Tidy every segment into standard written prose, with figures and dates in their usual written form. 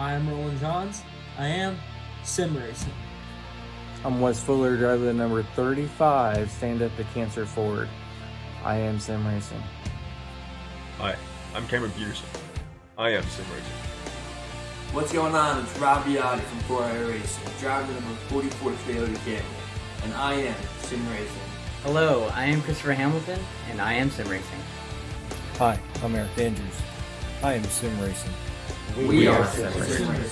I am Roland Johns. I am sim racing. I'm Wes Fuller, driver the number 35, stand up to Cancer Ford. I am sim racing. Hi, I'm Cameron Peterson. I am sim racing. What's going on? It's Rob Biotti from 4i Racing, driver number 44 Toyota Camry, and I am sim racing. Hello, I am Christopher Hamilton, and I am sim racing. Hi, I'm Eric Andrews. I am sim racing. We are sim racing.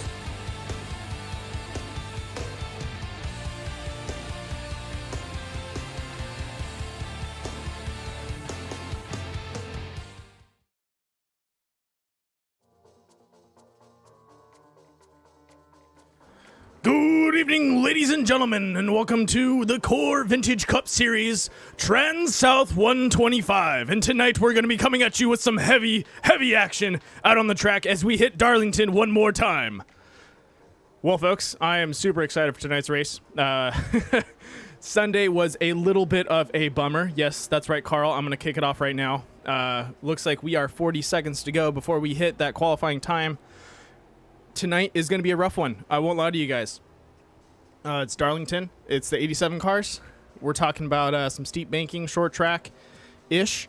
Good evening, ladies and gentlemen, and welcome to the Core Vintage Cup Series TranSouth 125. And tonight we're going to be coming at you with some heavy action out on the track as we hit Darlington one more time. Well, folks, I am super excited for tonight's race. Sunday was a little bit of a bummer. Yes, that's right, Carl. I'm going to kick it off right now. Looks like we are 40 seconds to go before we hit that qualifying time. Tonight is going to be a rough one. I won't lie to you guys. It's Darlington. It's the 87 cars. We're talking about some steep banking, short track-ish.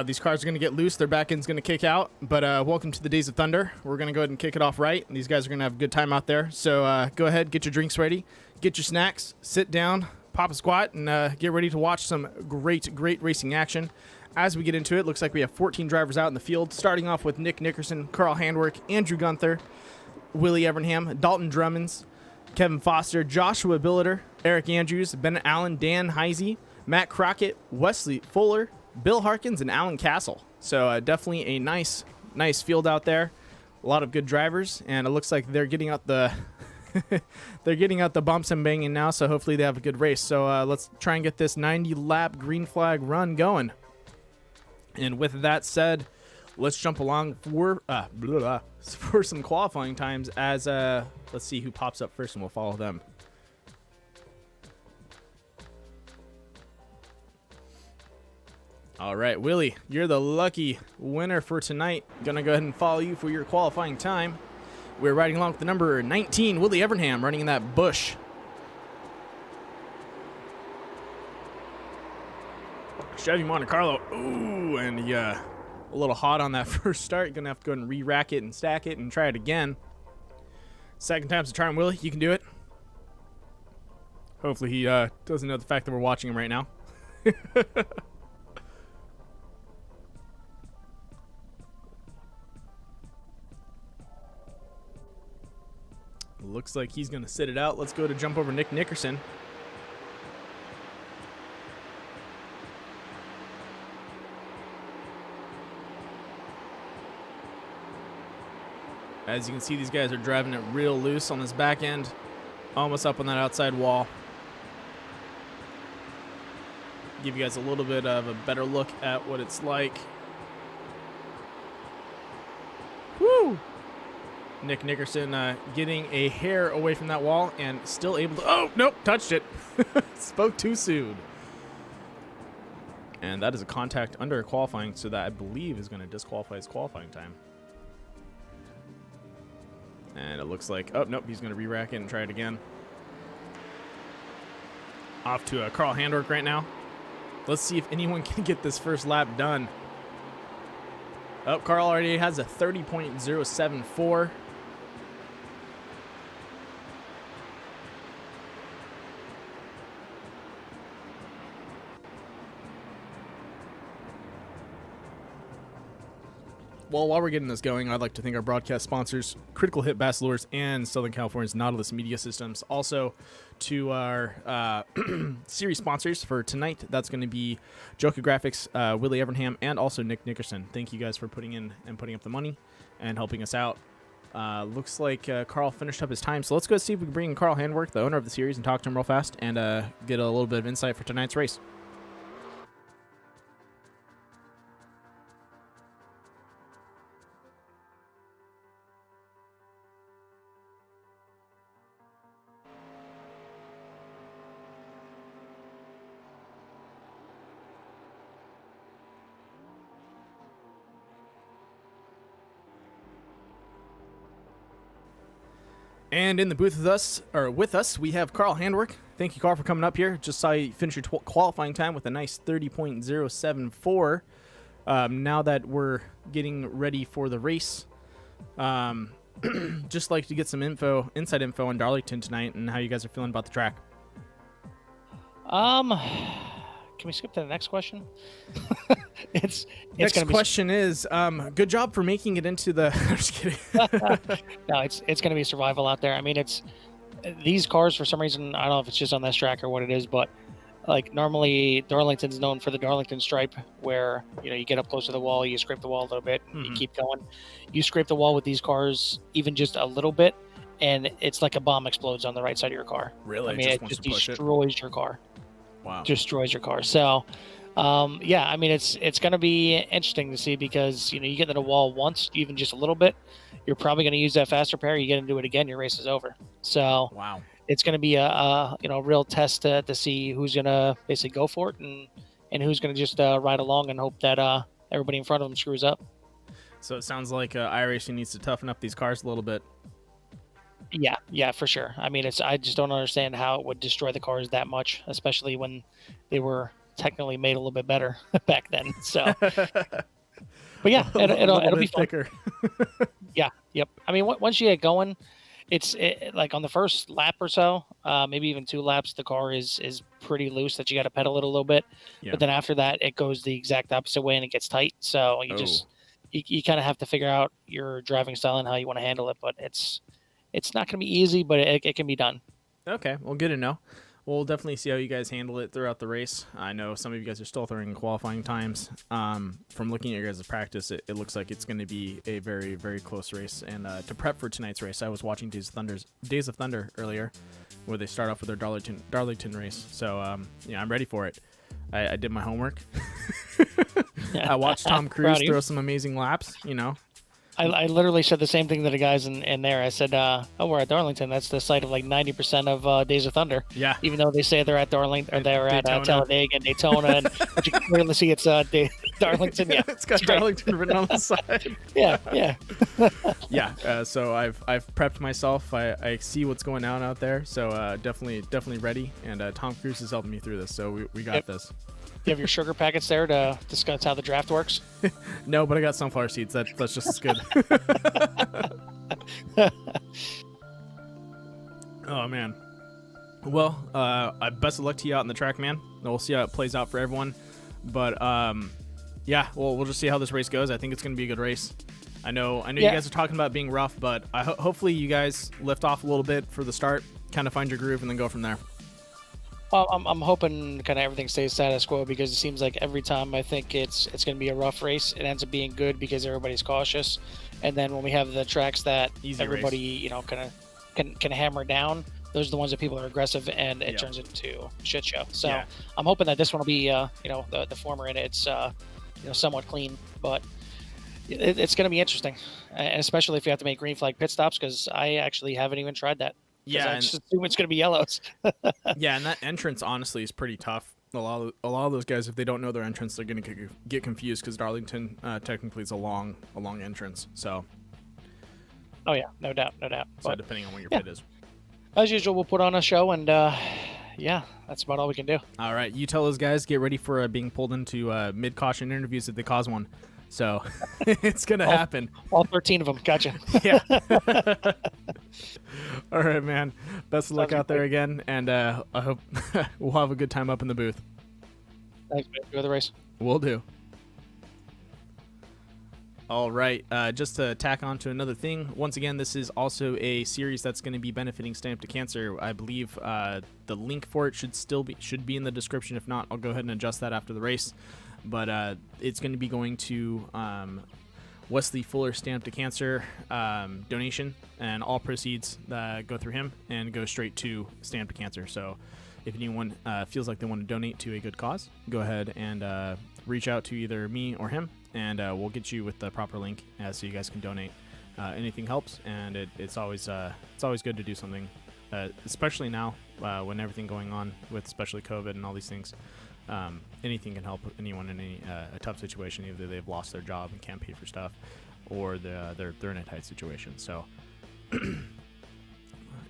These cars are going to get loose. Their back end's going to kick out. But welcome to the Days of Thunder. We're going to go ahead and kick it off right. These guys are going to have a good time out there. So go ahead, get your drinks ready, get your snacks, sit down, pop a squat, and get ready to watch some great racing action. As we get into it, looks like we have 14 drivers out in the field, starting off with Nick Nickerson, Carl Handwerk, Andrew Gunther, Willie Evernham, Dalton Drummonds, Kevin Foster, Joshua Billiter, Eric Andrews, Ben Allen, Dan Heisey, Matt Crockett, Wesley Fuller, Bill Harkins, and Alan Castle. So definitely a nice field out there. A lot of good drivers, and it looks like they're getting out the they're getting out the bumps and banging now. So hopefully they have a good race. So let's try and get this 90-lap green flag run going. And with that said, let's jump along for some qualifying times as let's see who pops up first and we'll follow them. All right, Willie, you're the lucky winner for tonight. Gonna go ahead and follow you for your qualifying time. We're riding along with the number 19, Willie Evernham, running in that Bush. Chevy Monte Carlo. Ooh, and yeah. A little hot on that first start. You're going to have to go ahead and re-rack it and stack it and try it again. Second time's a charm, Willie. You can do it. Hopefully he doesn't know the fact that we're watching him right now. Looks like he's going to sit it out. Let's go to jump over Nick Nickerson. As you can see, these guys are driving it real loose on this back end, almost up on that outside wall. Give you guys a little bit of a better look at what it's like. Woo! Nick Nickerson getting a hair away from that wall and still able to... Oh, nope, touched it. Spoke too soon. And that is a contact under qualifying, so that I believe is going to disqualify his qualifying time. And it looks like, oh, nope, he's going to re-rack it and try it again. Off to Carl Handwerk right now. Let's see if anyone can get this first lap done. Oh, Carl already has a 30.074. Well, while we're getting this going, I'd like to thank our broadcast sponsors, Critical Hit Bass Lures and Southern California's Nautilus Media Systems. Also, to our series sponsors for tonight, that's going to be Joka Graphics, Willie Evernham, and also Nick Nickerson. Thank you guys for putting up the money and helping us out. Looks like Carl finished up his time, so let's go see if we can bring in Carl Handwerk, the owner of the series, and talk to him real fast and get a little bit of insight for tonight's race. And in the booth with us, we have Carl Handwerk. Thank you, Carl, for coming up here. Just saw you finish your qualifying time with a nice 30.074. Now that we're getting ready for the race, just like to get some inside info on Darlington tonight and how you guys are feeling about the track. Can we skip to the next question? it's next gonna be question is good job for making it into the I'm just kidding. No, it's going to be survival out there. I mean, it's these cars for some reason, I don't know if it's just on this track or what it is, but like normally Darlington's known for the Darlington stripe where, you know, you get up close to the wall, you scrape the wall a little bit, and you keep going. You scrape the wall with these cars even just a little bit, and it's like a bomb explodes on the right side of your car. Really? I mean, it just destroys your car. Wow. Destroys your car. So, yeah, I mean, it's going to be interesting to see because, you know, you get to the wall once, even just a little bit, you're probably going to use that fast repair. You get into it again, your race is over. So, wow, it's going to be a real test to see who's going to basically go for it and who's going to just ride along and hope that everybody in front of them screws up. So it sounds like iRacing needs to toughen up these cars a little bit. Yeah, for sure. I mean, I just don't understand how it would destroy the cars that much, especially when they were technically made a little bit better back then. So, but yeah, it'll be fun. Thicker. Yeah, yep. I mean, once you get going, it's like on the first lap or so, maybe even 2 laps, the car is pretty loose that you got to pedal it a little bit. Yeah. But then after that, it goes the exact opposite way and it gets tight. So you kind of have to figure out your driving style and how you want to handle it. But it's not going to be easy, but it can be done. Okay, well, good to know. We'll definitely see how you guys handle it throughout the race. I know some of you guys are still throwing qualifying times. From looking at your guys' practice, it looks like it's going to be a very, very close race. And to prep for tonight's race, I was watching Days of Thunder earlier, where they start off with their Darlington race. So, yeah, I'm ready for it. I did my homework. I watched Tom Cruise throw some amazing laps, you know. I literally said the same thing to the guys in there. I said, oh, we're at Darlington. That's the site of like 90% of Days of Thunder. Yeah. Even though they say they're at Darlington, or they're at Talladega and Daytona, and but you can clearly see it's Darlington. Yeah, it's got Darlington written on the side. Yeah. Yeah. So I've prepped myself. I see what's going on out there. So definitely ready. And Tom Cruise is helping me through this. So we got this. You have your sugar packets there to discuss how the draft works? No, but I got sunflower seeds. That's just as good. Oh, man. Well, best of luck to you out in the track, man. We'll see how it plays out for everyone. But, yeah, we'll just see how this race goes. I think it's going to be a good race. I know you guys are talking about being rough, but hopefully you guys lift off a little bit for the start, kind of find your groove, and then go from there. Well, I'm hoping kind of everything stays status quo because it seems like every time I think it's going to be a rough race, it ends up being good because everybody's cautious. And then when we have the tracks that everybody, you know, kind of can hammer down, those are the ones that people are aggressive and it turns into a shit show. So I'm hoping that this one will be, you know, the former in it's, you know, somewhat clean, but it's going to be interesting, and especially if you have to make green flag pit stops because I actually haven't even tried that. Yeah, I just assume it's going to be yellows. Yeah, and that entrance honestly is pretty tough. A lot of those guys, if they don't know their entrance, they're going to get confused because Darlington technically is a long entrance. So. Oh yeah, no doubt. So but, depending on what your pit is. As usual, we'll put on a show, and yeah, that's about all we can do. All right, you tell those guys get ready for being pulled into mid-caution interviews if they cause one. So it's going to happen. All 13 of them. Gotcha. Yeah. All right, man. Best of luck out there again, and I hope we'll have a good time up in the booth. Thanks, man. Enjoy the race. Will do. All right. Just to tack on to another thing, once again, this is also a series that's going to be benefiting Stamp to Cancer. I believe the link for it should be in the description. If not, I'll go ahead and adjust that after the race. But it's going to be going to Wesley Fuller Stamp to Cancer donation, and all proceeds go through him and go straight to Stamp to Cancer. So if anyone feels like they want to donate to a good cause, go ahead and reach out to either me or him, and we'll get you with the proper link so you guys can donate. Anything helps, and it's always good to do something, especially now when everything going on with especially COVID and all these things. Anything can help anyone in a tough situation. Either they've lost their job and can't pay for stuff, or they're in a tight situation. So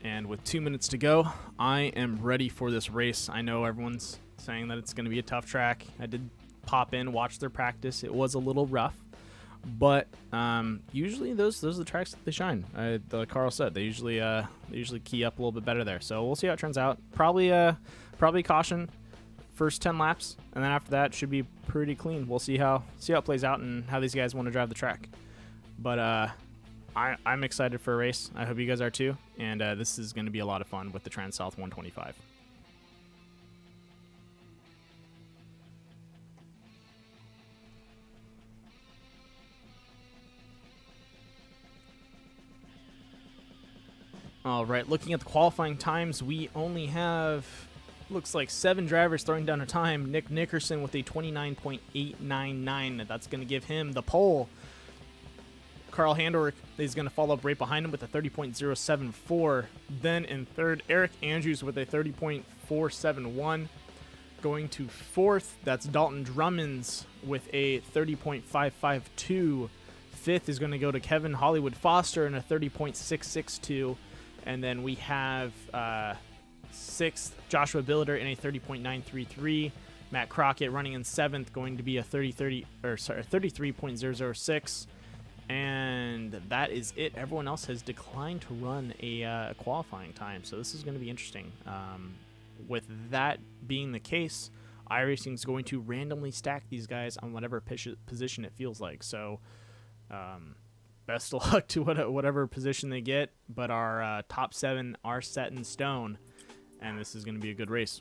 And with 2 minutes to go, I am ready for this race. I know everyone's saying that it's going to be a tough track. I did pop in, watch their practice. It was a little rough, but usually those are the tracks that they shine. Like Carl said, they usually key up a little bit better there. So we'll see how it turns out. Probably caution first 10 laps, and then after that should be pretty clean. We'll see how it plays out and how these guys want to drive the track. But I'm excited for a race. I hope you guys are too. And this is going to be a lot of fun with the TranSouth 125. All right, looking at the qualifying times, we only have, looks like 7 drivers throwing down a time. Nick Nickerson with a 29.899. That's going to give him the pole. Carl Handwerk is going to follow up right behind him with a 30.074. Then in third, Eric Andrews with a 30.471. Going to fourth, that's Dalton Drummonds with a 30.552. Fifth is going to go to Kevin Hollywood Foster in a 30.662. And then we have sixth, Joshua Billiter in a 30.933. Matt Crockett running in seventh, going to be a 33.006. And that is it. Everyone else has declined to run a qualifying time, so this is going to be interesting. With that being the case, iRacing is going to randomly stack these guys on whatever position it feels like. So best of luck to whatever position they get, but our top 7 are set in stone, and this is going to be a good race.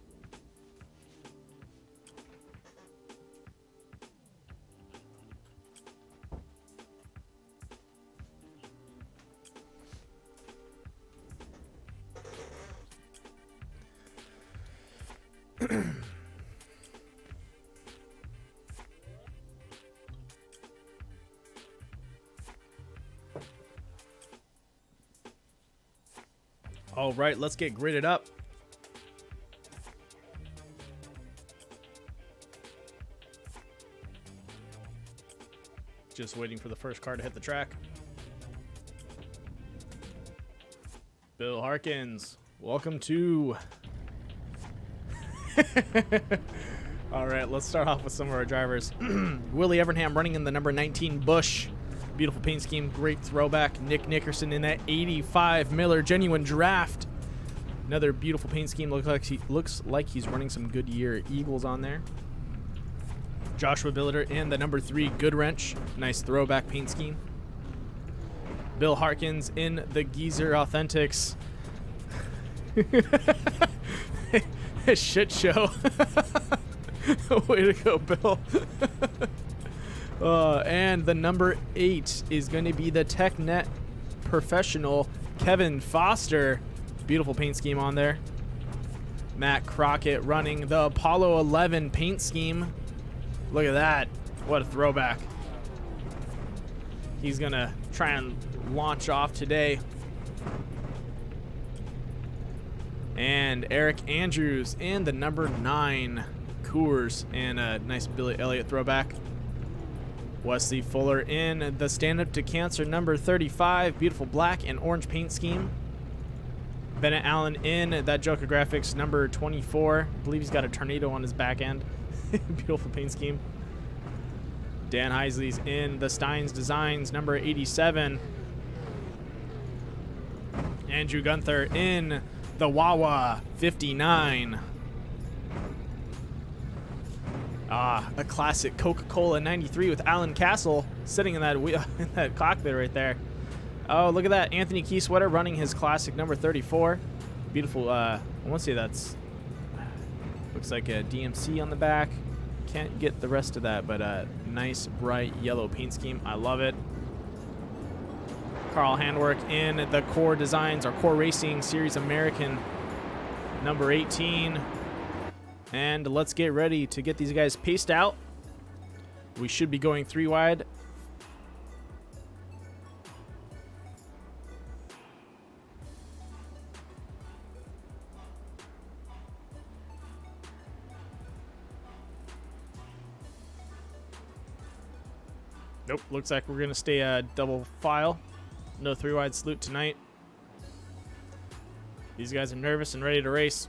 All right, let's get gridded up. Just waiting for the first car to hit the track. Bill Harkins, welcome to... All right, let's start off with some of our drivers. Willie Evernham running in the number 19 Bush. Beautiful paint scheme, great throwback. Nick Nickerson in that 85 Miller Genuine Draft. Another beautiful paint scheme. Looks like he's running some Goodyear Eagles on there. Joshua Billiter in the number 3 Goodwrench. Nice throwback paint scheme. Bill Harkins in the Geezer Authentics. Shit show. Way to go, Bill. And the number 8 is going to be the TechNet Professional Kevin Foster. Beautiful paint scheme on there. Matt Crockett running the Apollo 11 paint scheme. Look at that. What a throwback. He's going to try and launch off today. And Eric Andrews in the number 9 Coors and a nice Billy Elliott throwback. Wesley Fuller in the Stand Up to Cancer number 35. Beautiful black and orange paint scheme. Bennett Allen in that Joker Graphics number 24. I believe he's got a tornado on his back end. Beautiful paint scheme. Dan Heisley's in the Steins Designs number 87. Andrew Gunther in the Wawa 59. A classic Coca-Cola 93 with Alan Castle sitting in that in that cockpit right there. Oh, look at that. Anthony Keysweater running his classic number 34. Beautiful. I want to say that's... looks like a DMC on the back. Can't get the rest of that, but a nice bright yellow paint scheme. I love it. Carl Handwerk in the Core Designs, or Core Racing Series American number 18. And let's get ready to get these guys paced out. We should be going 3 wide. Nope, looks like we're going to stay double file. No 3 wide salute tonight. These guys are nervous and ready to race.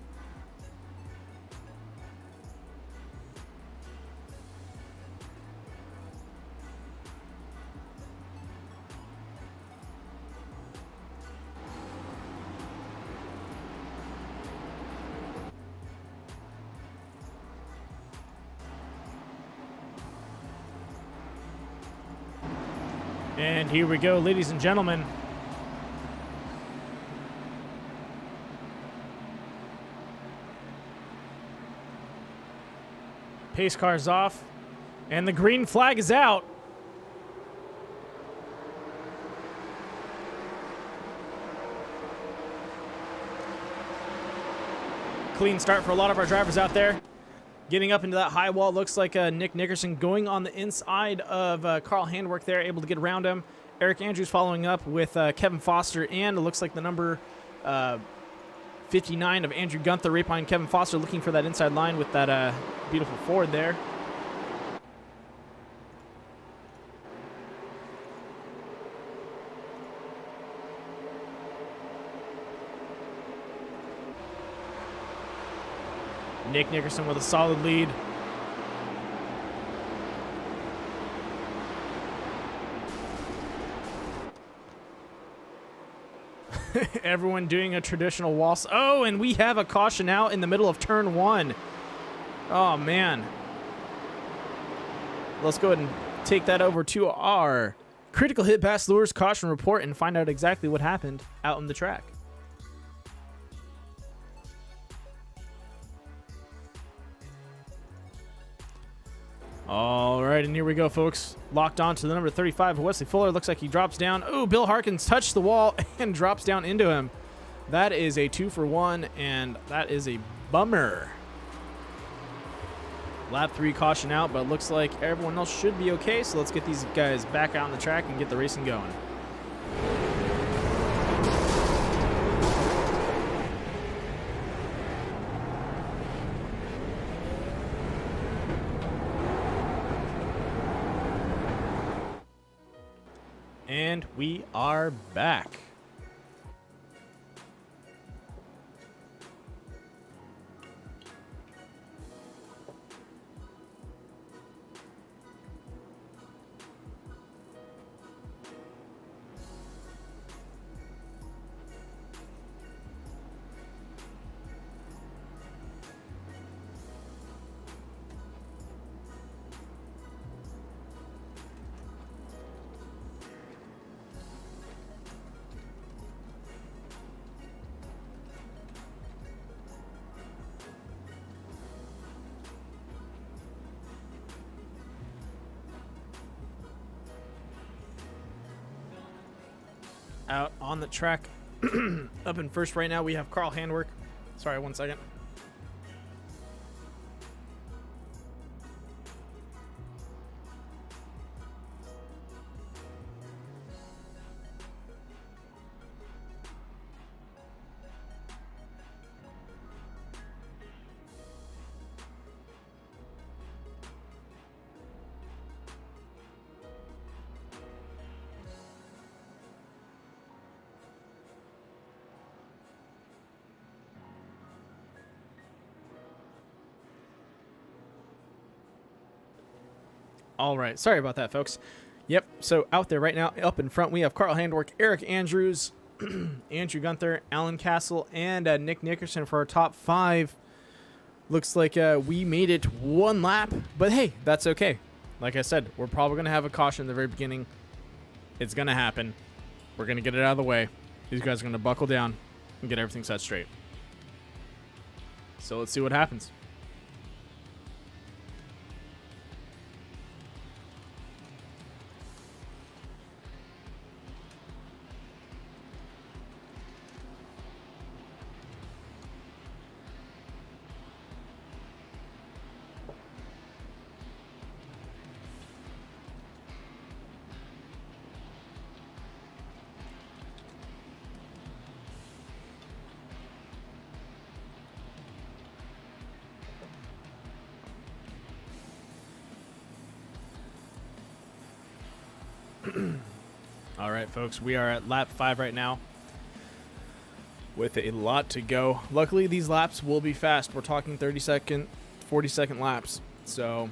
And here we go, ladies and gentlemen. Pace car's off, and the green flag is out. Clean start for a lot of our drivers out there. Getting up into that high wall, looks like Nick Nickerson going on the inside of Carl Handwerk there, able to get around him. Eric Andrews following up with Kevin Foster, and it looks like the number 59 of Andrew Gunther right behind Kevin Foster, looking for that inside line with that beautiful Ford there. Nick Nickerson with a solid lead. Everyone doing a traditional waltz. Oh, and we have a caution out in the middle of turn 1. Oh, man. Let's go ahead and take that over to our critical hit pass lures caution report and find out exactly what happened out on the track. All right, and here we go, folks. Locked on to the number 35, Wesley Fuller. Looks like he drops down. Oh, Bill Harkins touched the wall and drops down into him. That is a 2-for-1, and that is a bummer. Lap 3 caution out, but looks like everyone else should be okay. So let's get these guys back out on the track and get the racing going. And we are back. Out on the track. Up in first right now, we have Carl Handwerk. Sorry, 1 second. All right. Sorry about that, folks. Yep. So out there right now, up in front, we have Carl Handwerk, Eric Andrews, Andrew Gunther, Alan Castle, and Nick Nickerson for our top 5. Looks like we made it 1 lap, but hey, that's okay. Like I said, we're probably going to have a caution at the very beginning. It's going to happen. We're going to get it out of the way. These guys are going to buckle down and get everything set straight. So let's see what happens. All right, folks, we are at lap 5 right now. with a lot to go. Luckily, these laps will be fast. We're talking 30-second, 40-second laps. So,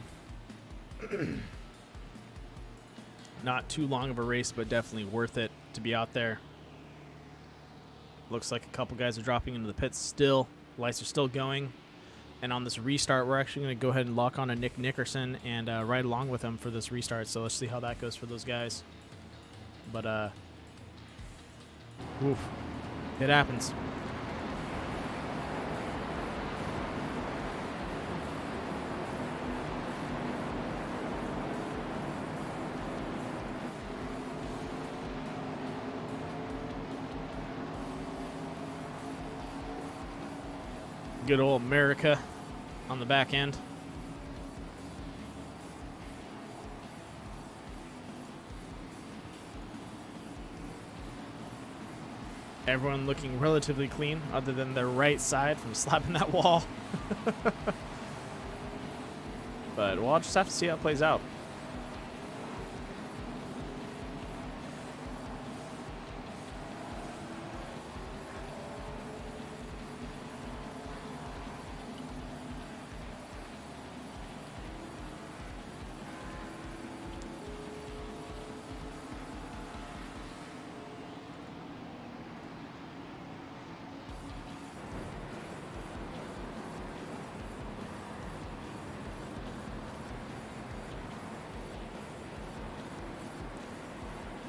not too long of a race, but definitely worth it to be out there. Looks like a couple guys are dropping into the pits still. Lights are still going. And on this restart, we're actually going to go ahead and lock on to Nick Nickerson and ride along with him for this restart. So let's see how that goes for those guys. But, oof, it happens. Good old America on the back end. Everyone looking relatively clean other than their right side from slapping that wall. But we'll just have to see how it plays out.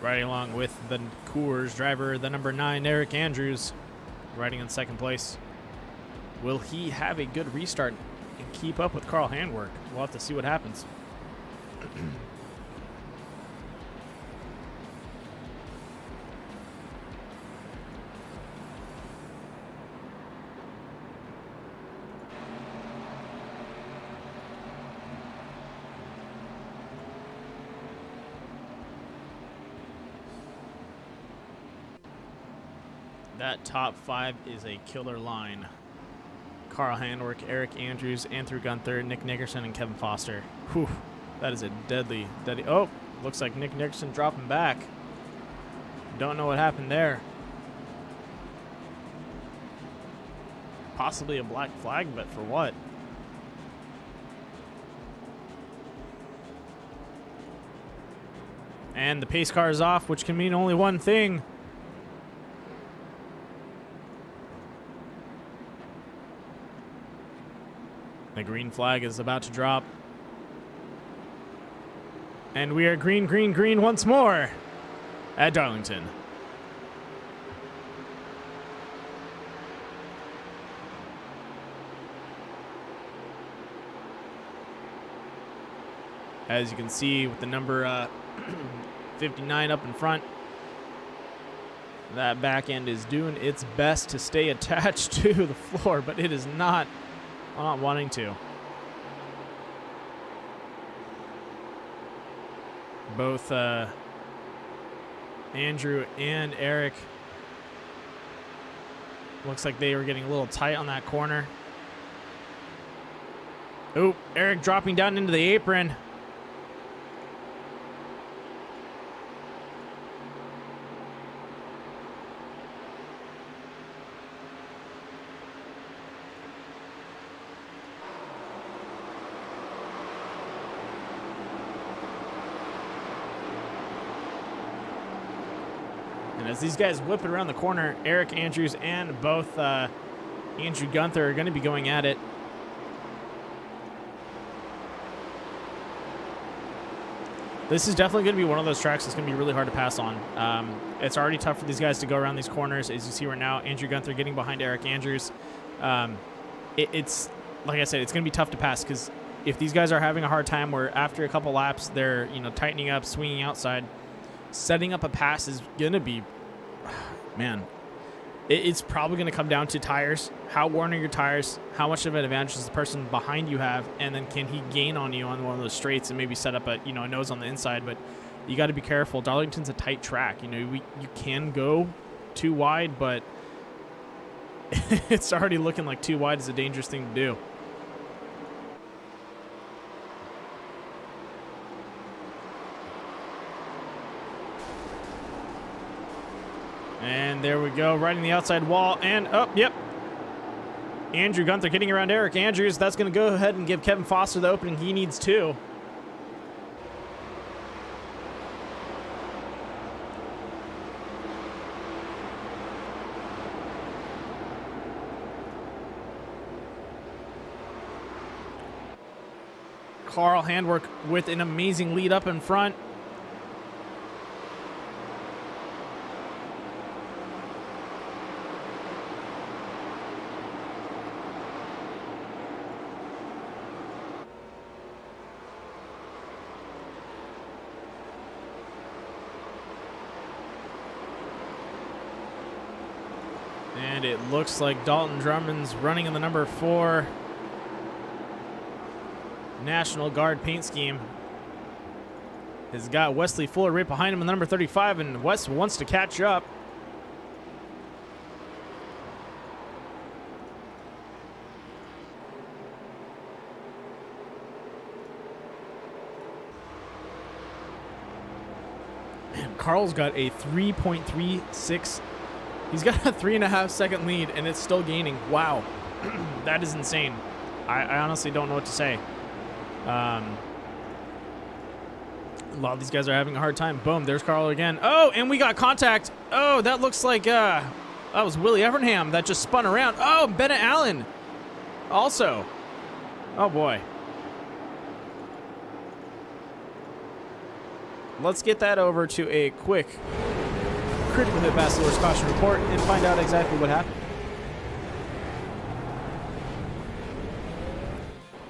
Riding along with the Coors driver, the number 9, Eric Andrews, riding in second place. Will he have a good restart and keep up with Carl Handwerk? We'll have to see what happens. That top 5 is a killer line. Carl Handwerk, Eric Andrews, Andrew Gunther, Nick Nickerson, and Kevin Foster. Whew, that is a deadly. Oh, looks like Nick Nickerson dropping back. Don't know what happened there. Possibly a black flag, but for what? And the pace car is off, which can mean only one thing. The green flag is about to drop. And we are green, green, green once more at Darlington. As you can see with the number 59 up in front, that back end is doing its best to stay attached to the floor, but it is not wanting to. Both Andrew and Eric, looks like they were getting a little tight on that corner. Oh, Eric dropping down into the apron. And as these guys whip it around the corner, Eric Andrews and both Andrew Gunther are going to be going at it. This is definitely going to be one of those tracks that's going to be really hard to pass on. It's already tough for these guys to go around these corners. As you see right now, Andrew Gunther getting behind Eric Andrews. It's, like I said, it's going to be tough to pass because if these guys are having a hard time where after a couple laps they're tightening up, swinging outside, setting up a pass is going to be, man, it's probably going to come down to tires. How worn are your tires? How much of an advantage does the person behind you have? And then can he gain on you on one of those straights and maybe set up a nose on the inside? But you got to be careful. Darlington's a tight track. You can go too wide, but it's already looking like too wide is a dangerous thing to do. And there we go, right in the outside wall. And, oh, yep. Andrew Gunther getting around Eric Andrews. That's going to go ahead and give Kevin Foster the opening he needs too. Carl Handwerk with an amazing lead up in front. And it looks like Dalton Drummond's running in the number 4 National Guard paint scheme. Has got Wesley Fuller right behind him in the number 35, and Wes wants to catch up. Man, Carl's got a 3.36. He's got a 3.5 second lead, and it's still gaining. Wow. That is insane. I honestly don't know what to say. A lot of these guys are having a hard time. Boom, there's Carl again. Oh, and we got contact. Oh, that looks like that was Willie Evernham that just spun around. Oh, Bennett Allen also. Oh, boy. Let's get that over to a quick critical hit Bachelor's caution report and find out exactly what happened.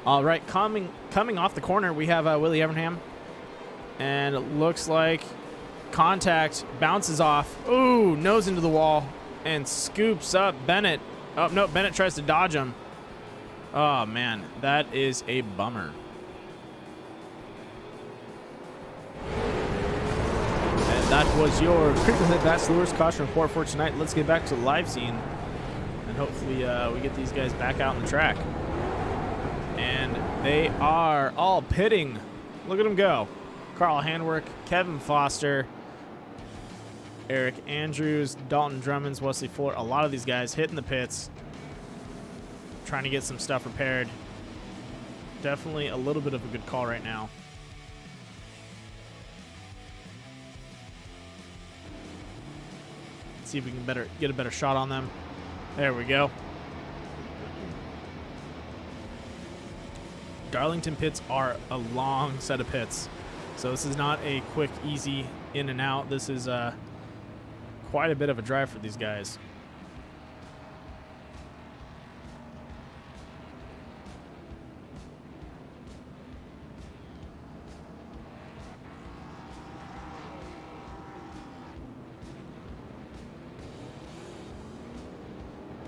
All right, coming off the corner, we have Willie Evernham. And it looks like contact bounces off. Ooh, nose into the wall and scoops up Bennett. Oh, no, Bennett tries to dodge him. Oh, man, that is a bummer. And that was your critical hit Bachelor's caution report for tonight. Let's get back to the live scene. And hopefully we get these guys back out on the track. And they are all pitting. Look at them go. Carl Handwerk, Kevin Foster, Eric Andrews, Dalton Drummond, Wesley Fuller. A lot of these guys hitting the pits, trying to get some stuff repaired. Definitely a little bit of a good call right now. Let's see if we can get a better shot on them. There we go. Darlington pits are a long set of pits. So this is not a quick, easy in and out. This is quite a bit of a drive for these guys.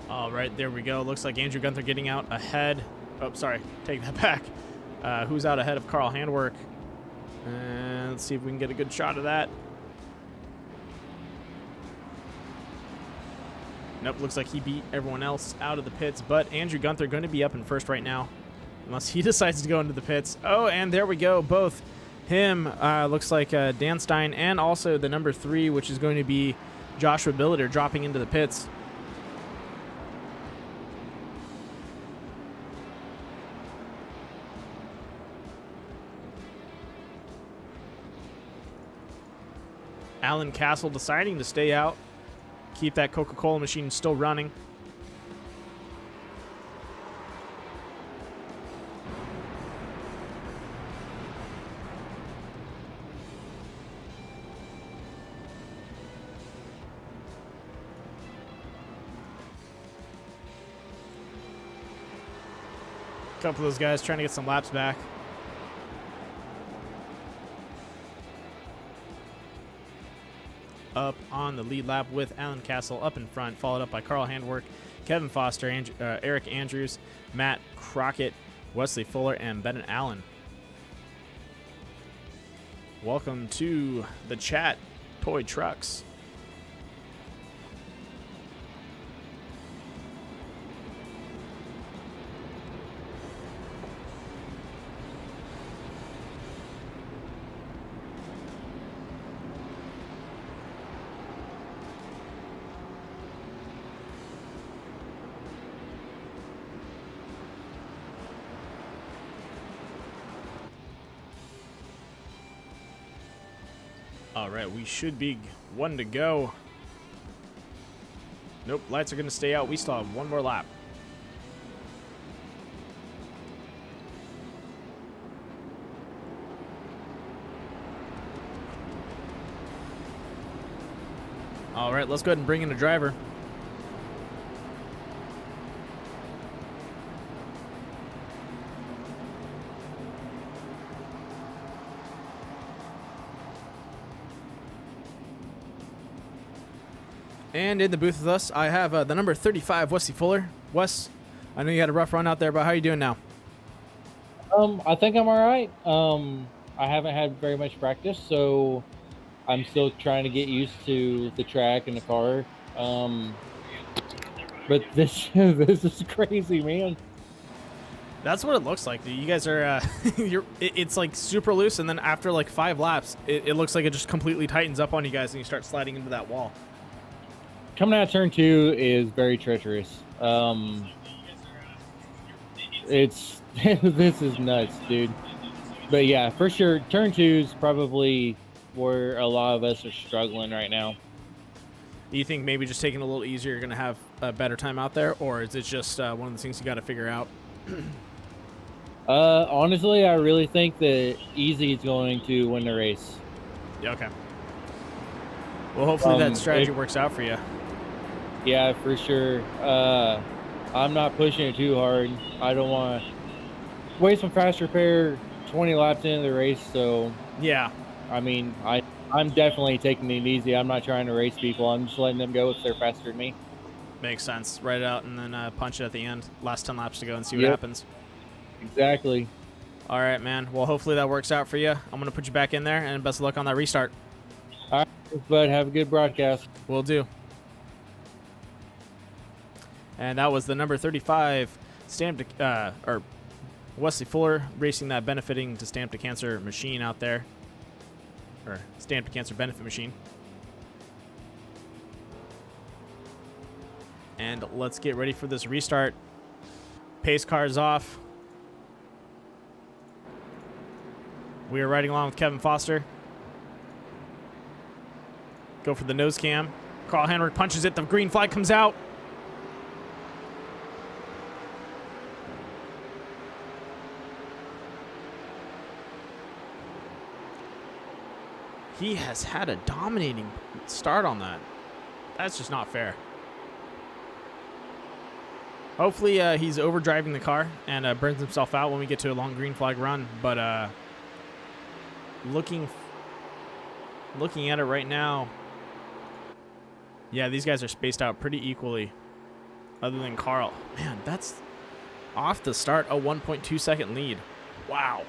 All right, there we go. Looks like Andrew Gunther getting out ahead. Oh, sorry, take that back. Who's out ahead of Carl Handwerk? And let's see if we can get a good shot of that. Nope, looks like he beat everyone else out of the pits, but Andrew Gunther going to be up in first right now, unless he decides to go into the pits. Oh, and there we go. Both him, looks like Dan Stein, and also the number 3, which is going to be Joshua Billiter, dropping into the pits. Alan Castle deciding to stay out, keep that Coca-Cola machine still running. A couple of those guys trying to get some laps back. Up on the lead lap with Alan Castle up in front, followed up by Carl Handwerk, Kevin Foster, Eric Andrews, Matt Crockett, Wesley Fuller, and Bennett Allen. Welcome to the chat, Toy Trucks. All right, we should be one to go. Nope, lights are going to stay out. We still have one more lap. All right, let's go ahead and bring in a driver. And in the booth with us, I have the number 35, Wesley Fuller. Wes, I know you had a rough run out there, but how are you doing now? I think I'm all right. I haven't had very much practice, so I'm still trying to get used to the track and the car. But this this is crazy, man. That's what it looks like, dude. You guys are, it's like super loose, and then after like 5 laps, it looks like it just completely tightens up on you guys, and you start sliding into that wall. Coming out of turn 2 is very treacherous. It's this is nuts, dude. But yeah, for sure, turn 2 is probably where a lot of us are struggling right now. Do you think maybe just taking it a little easier, you're going to have a better time out there, or is it just one of the things you got to figure out? Honestly, I really think that easy is going to win the race. Yeah, okay. Well, hopefully that strategy works out for you. Yeah, for sure. I'm not pushing it too hard. I don't want to waste some fast repair 20 laps into the race. So yeah, I mean, I'm definitely taking it easy. I'm not trying to race people. I'm just letting them go if they're faster than me. Makes sense. Write it out and then punch it at the end. Last 10 laps to go and see what happens. Exactly. All right, man. Well, hopefully that works out for you. I'm going to put you back in there, and best of luck on that restart. All right, bud. Have a good broadcast. Will do. And that was the number 35 or Wesley Fuller racing that benefiting to Stamp to Cancer machine out there, or Stamp to Cancer benefit machine. And let's get ready for this restart. Pace car's off. We are riding along with Kevin Foster. Go for the nose cam. Carl Handwerk punches it. The green flag comes out. He has had a dominating start on that. That's just not fair. Hopefully he's overdriving the car and burns himself out when we get to a long green flag run. But looking at it right now, yeah, these guys are spaced out pretty equally, other than Carl. Man, that's off the start, a 1.2 second lead. Wow.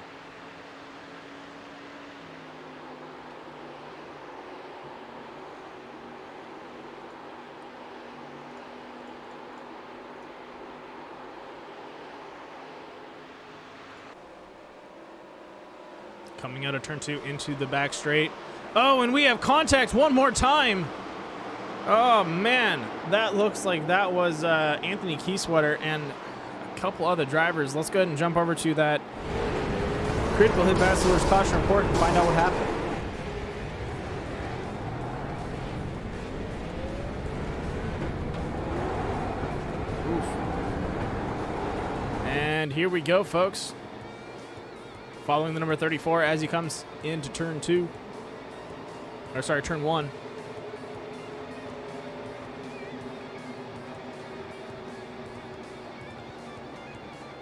Coming out of turn 2 into the back straight. Oh, and we have contact one more time. Oh, man. That looks like that was Anthony Keysweater and a couple other drivers. Let's go ahead and jump over to that critical hit bachelor's caution report and find out what happened. Oof. And here we go, folks. Following the number 34 as he comes into turn 2. Or sorry, turn 1.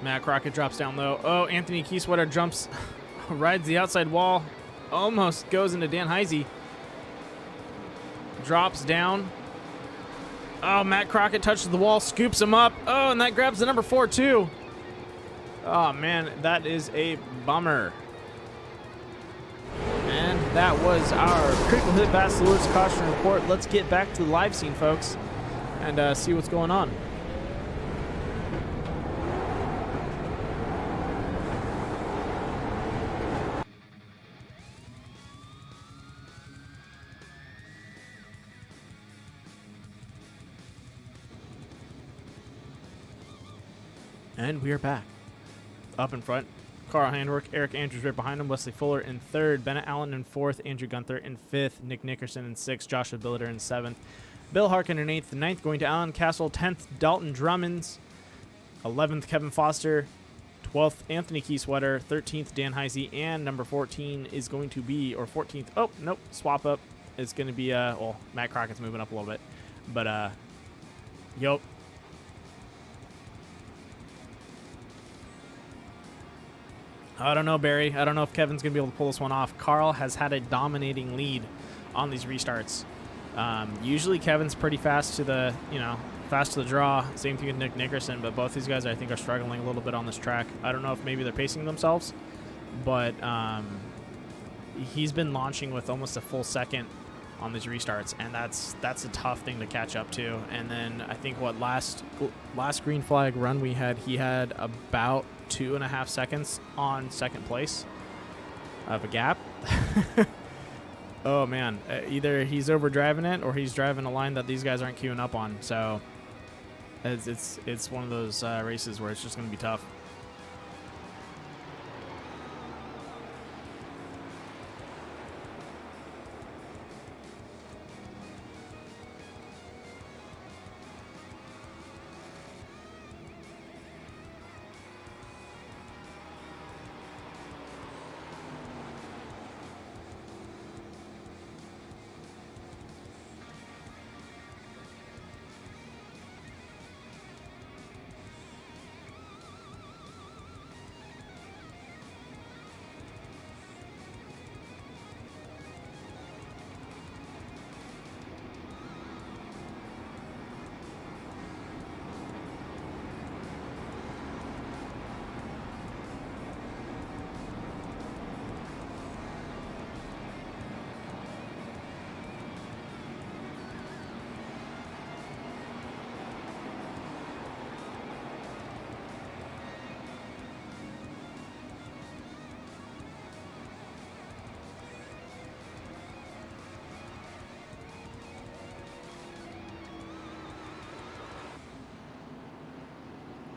Matt Crockett drops down low. Oh, Anthony Keysweater jumps, rides the outside wall, almost goes into Dan Heisey. Drops down. Oh, Matt Crockett touches the wall, scoops him up. Oh, and that grabs the number 4 too. Oh, man, that is a bummer. And that was our critical hit bachelor's caution report. Let's get back to the live scene, folks, and see what's going on. And we are back. Up in front, Carl Handwerk, Eric Andrews right behind him, Wesley Fuller in third, Bennett Allen in fourth, Andrew Gunther in fifth, Nick Nickerson in sixth, Joshua Billiter in seventh, Bill Harkin in eighth, ninth going to Alan Castle, 10th Dalton Drummonds, 11th Kevin Foster, 12th Anthony Keysweater, 13th Dan Heisey, and number 14 is going to be, or 14th, oh, nope, swap up. It's going to be, well, Matt Crockett's moving up a little bit, but, yup. I don't know, Barry. I don't know if Kevin's going to be able to pull this one off. Carl has had a dominating lead on these restarts. Usually Kevin's pretty fast to the, fast to the draw. Same thing with Nick Nickerson, but both these guys I think are struggling a little bit on this track. I don't know if maybe they're pacing themselves, but he's been launching with almost a full second on these restarts, and that's a tough thing to catch up to. And then I think what last green flag run we had, he had about 2.5 seconds on second place of a gap. Oh man, either he's overdriving it or he's driving a line that these guys aren't queuing up on. So it's one of those races where it's just going to be tough.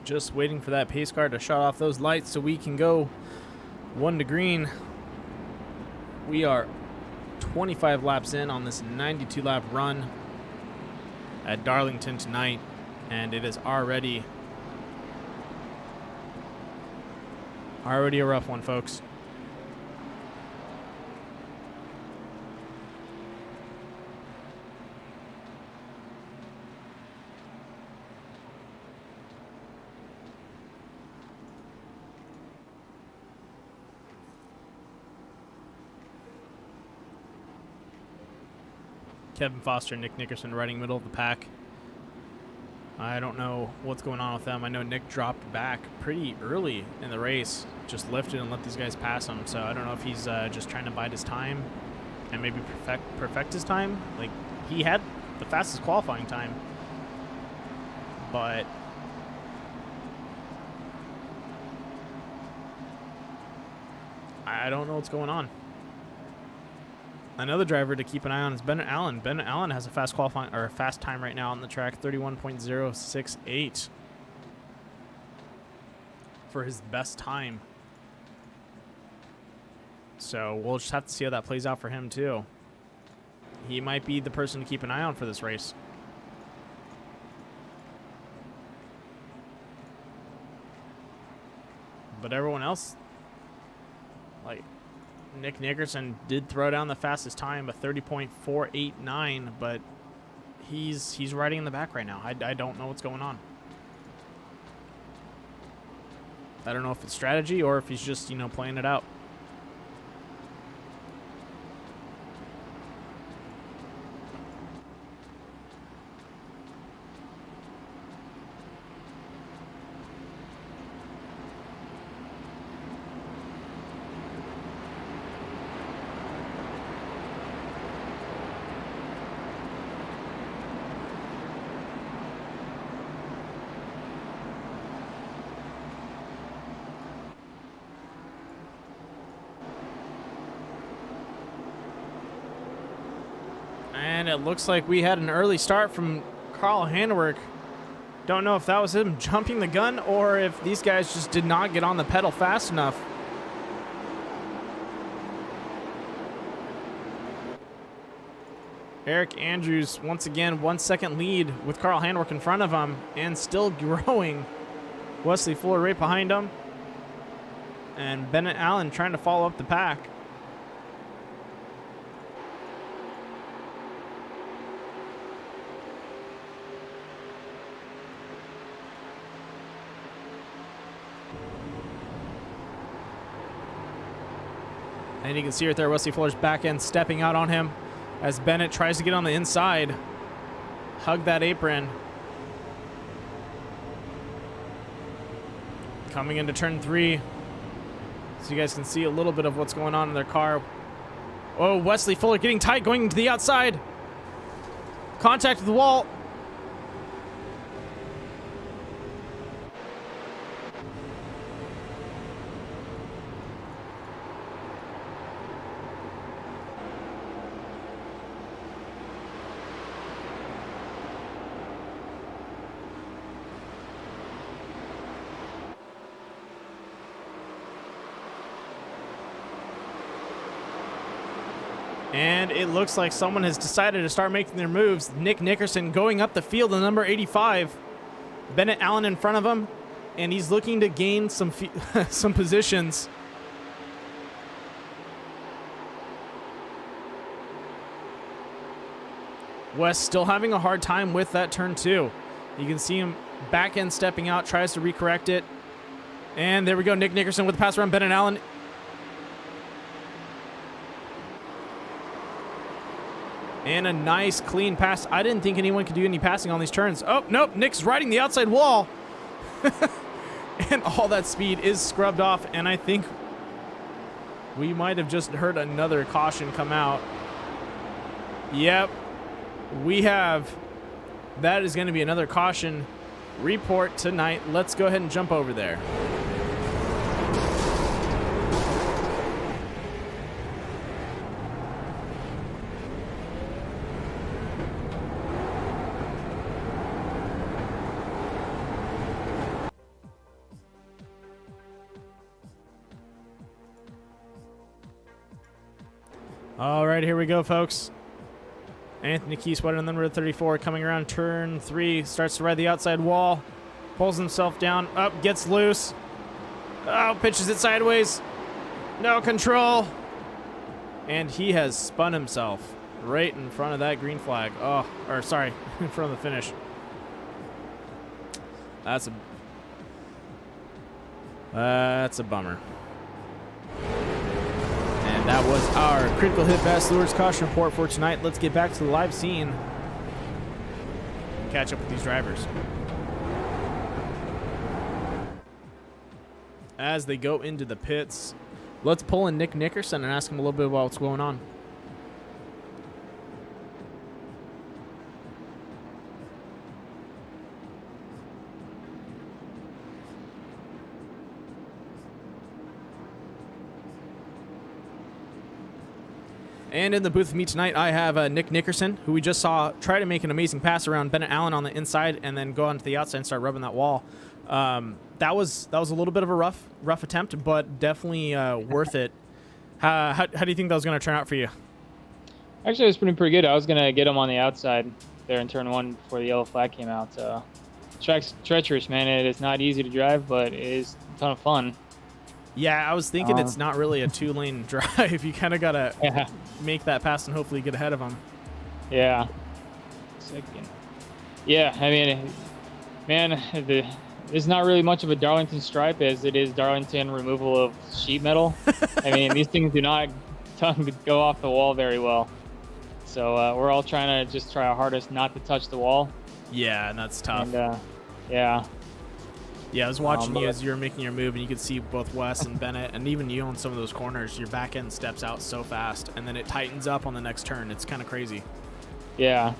Just waiting for that pace car to shut off those lights so we can go 1 to green. We are 25 laps in on this 92 lap run at Darlington tonight, and it is already a rough one, folks. Kevin Foster and Nick Nickerson riding middle of the pack. I don't know what's going on with them. I know Nick dropped back pretty early in the race, just lifted and let these guys pass him. So I don't know if he's just trying to bide his time and maybe perfect his time. Like, he had the fastest qualifying time, but I don't know what's going on. Another driver to keep an eye on is Bennett Allen. Bennett Allen has a fast qualifying or a fast time right now on the track, 31.068 for his best time. So we'll just have to see how that plays out for him too. He might be the person to keep an eye on for this race. But everyone else, like Nick Nickerson, did throw down the fastest time, a 30.489, but he's riding in the back right now. I don't know what's going on. I don't know if it's strategy or if he's just, playing it out. And it looks like we had an early start from Carl Handwerk. Don't know if that was him jumping the gun or if these guys just did not get on the pedal fast enough. Eric Andrews, once again, 1 second lead with Carl Handwerk in front of him and still growing. Wesley Fuller right behind him. And Bennett Allen trying to follow up the pack. And you can see right there, Wesley Fuller's back end stepping out on him as Bennett tries to get on the inside. Hug that apron. Coming into turn 3. So you guys can see a little bit of what's going on in their car. Oh, Wesley Fuller getting tight, going to the outside. Contact with the wall. And it looks like someone has decided to start making their moves. Nick Nickerson going up the field in number 85. Bennett Allen in front of him. And he's looking to gain some some positions. Wes still having a hard time with that turn 2. You can see him back end stepping out, tries to recorrect it. And there we go, Nick Nickerson with the pass around Bennett Allen. And a nice clean pass. I didn't think anyone could do any passing on these turns. Oh, nope. Nick's riding the outside wall. And all that speed is scrubbed off. And I think we might have just heard another caution come out. Yep. We have. That is going to be another caution report tonight. Let's go ahead and jump over there. All right, here we go, folks. Anthony Keysweater, number 34, coming around turn 3, starts to ride the outside wall, pulls himself down, up, gets loose. Oh, pitches it sideways. No control. And he has spun himself right in front of that green flag. Oh, or sorry, in front of the finish. That's a bummer. And that was our Critical Hit Bass Lures caution report for tonight. Let's get back to the live scene and catch up with these drivers as they go into the pits. Let's pull in Nick Nickerson and ask him a little bit about what's going on. And in the booth with me tonight, I have Nick Nickerson, who we just saw try to make an amazing pass around Bennett Allen on the inside and then go onto the outside and start rubbing that wall. That was a little bit of a rough attempt, but definitely worth it. How do you think that was going to turn out for you? Actually, it was pretty good. I was going to get him on the outside there in turn 1 before the yellow flag came out. Track's treacherous, man. It is not easy to drive, but it is a ton of fun. Yeah, I was thinking it's not really a 2-lane drive. You kind of got to make that pass and hopefully get ahead of them. Yeah. Second. Yeah, I mean, man, there's not really much of a Darlington stripe as it is Darlington removal of sheet metal. I mean, these things do not go off the wall very well. So we're all trying to just try our hardest not to touch the wall. Yeah, and that's tough. And, yeah. Yeah, I was watching you as you were making your move, and you could see both Wes and Bennett, and even you on some of those corners. Your back end steps out so fast, and then it tightens up on the next turn. It's kind of crazy. Yeah.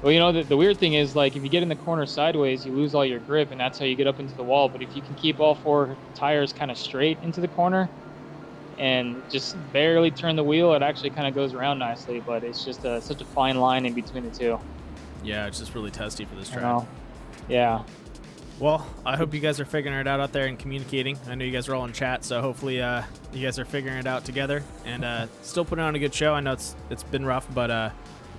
Well, you know, the weird thing is, like, if you get in the corner sideways, you lose all your grip, and that's how you get up into the wall. But if you can keep all 4 tires kind of straight into the corner and just barely turn the wheel, it actually kind of goes around nicely. But it's just such a fine line in between the two. Yeah, it's just really testy for this track. Yeah. Well, I hope you guys are figuring it out there and communicating. I know you guys are all in chat, so hopefully you guys are figuring it out together and still putting on a good show. I know it's been rough, but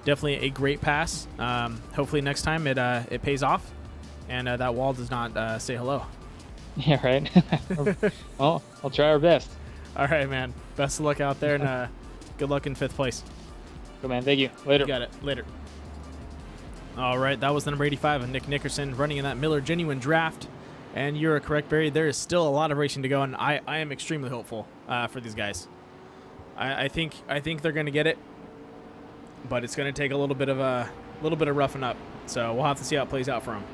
definitely a great pass. Hopefully next time it pays off, and that wall does not say hello. Yeah, right. Well, I'll try our best. All right, man. Best of luck out there, and good luck in 5th place. Good man. Thank you. Later. You got it. Later. All right, that was the number 85 of Nick Nickerson running in that Miller Genuine Draft. And you're correct, Barry. There is still a lot of racing to go, and I am extremely hopeful for these guys. I think they're going to get it, but it's going to take a little bit of roughing up. So we'll have to see how it plays out for them.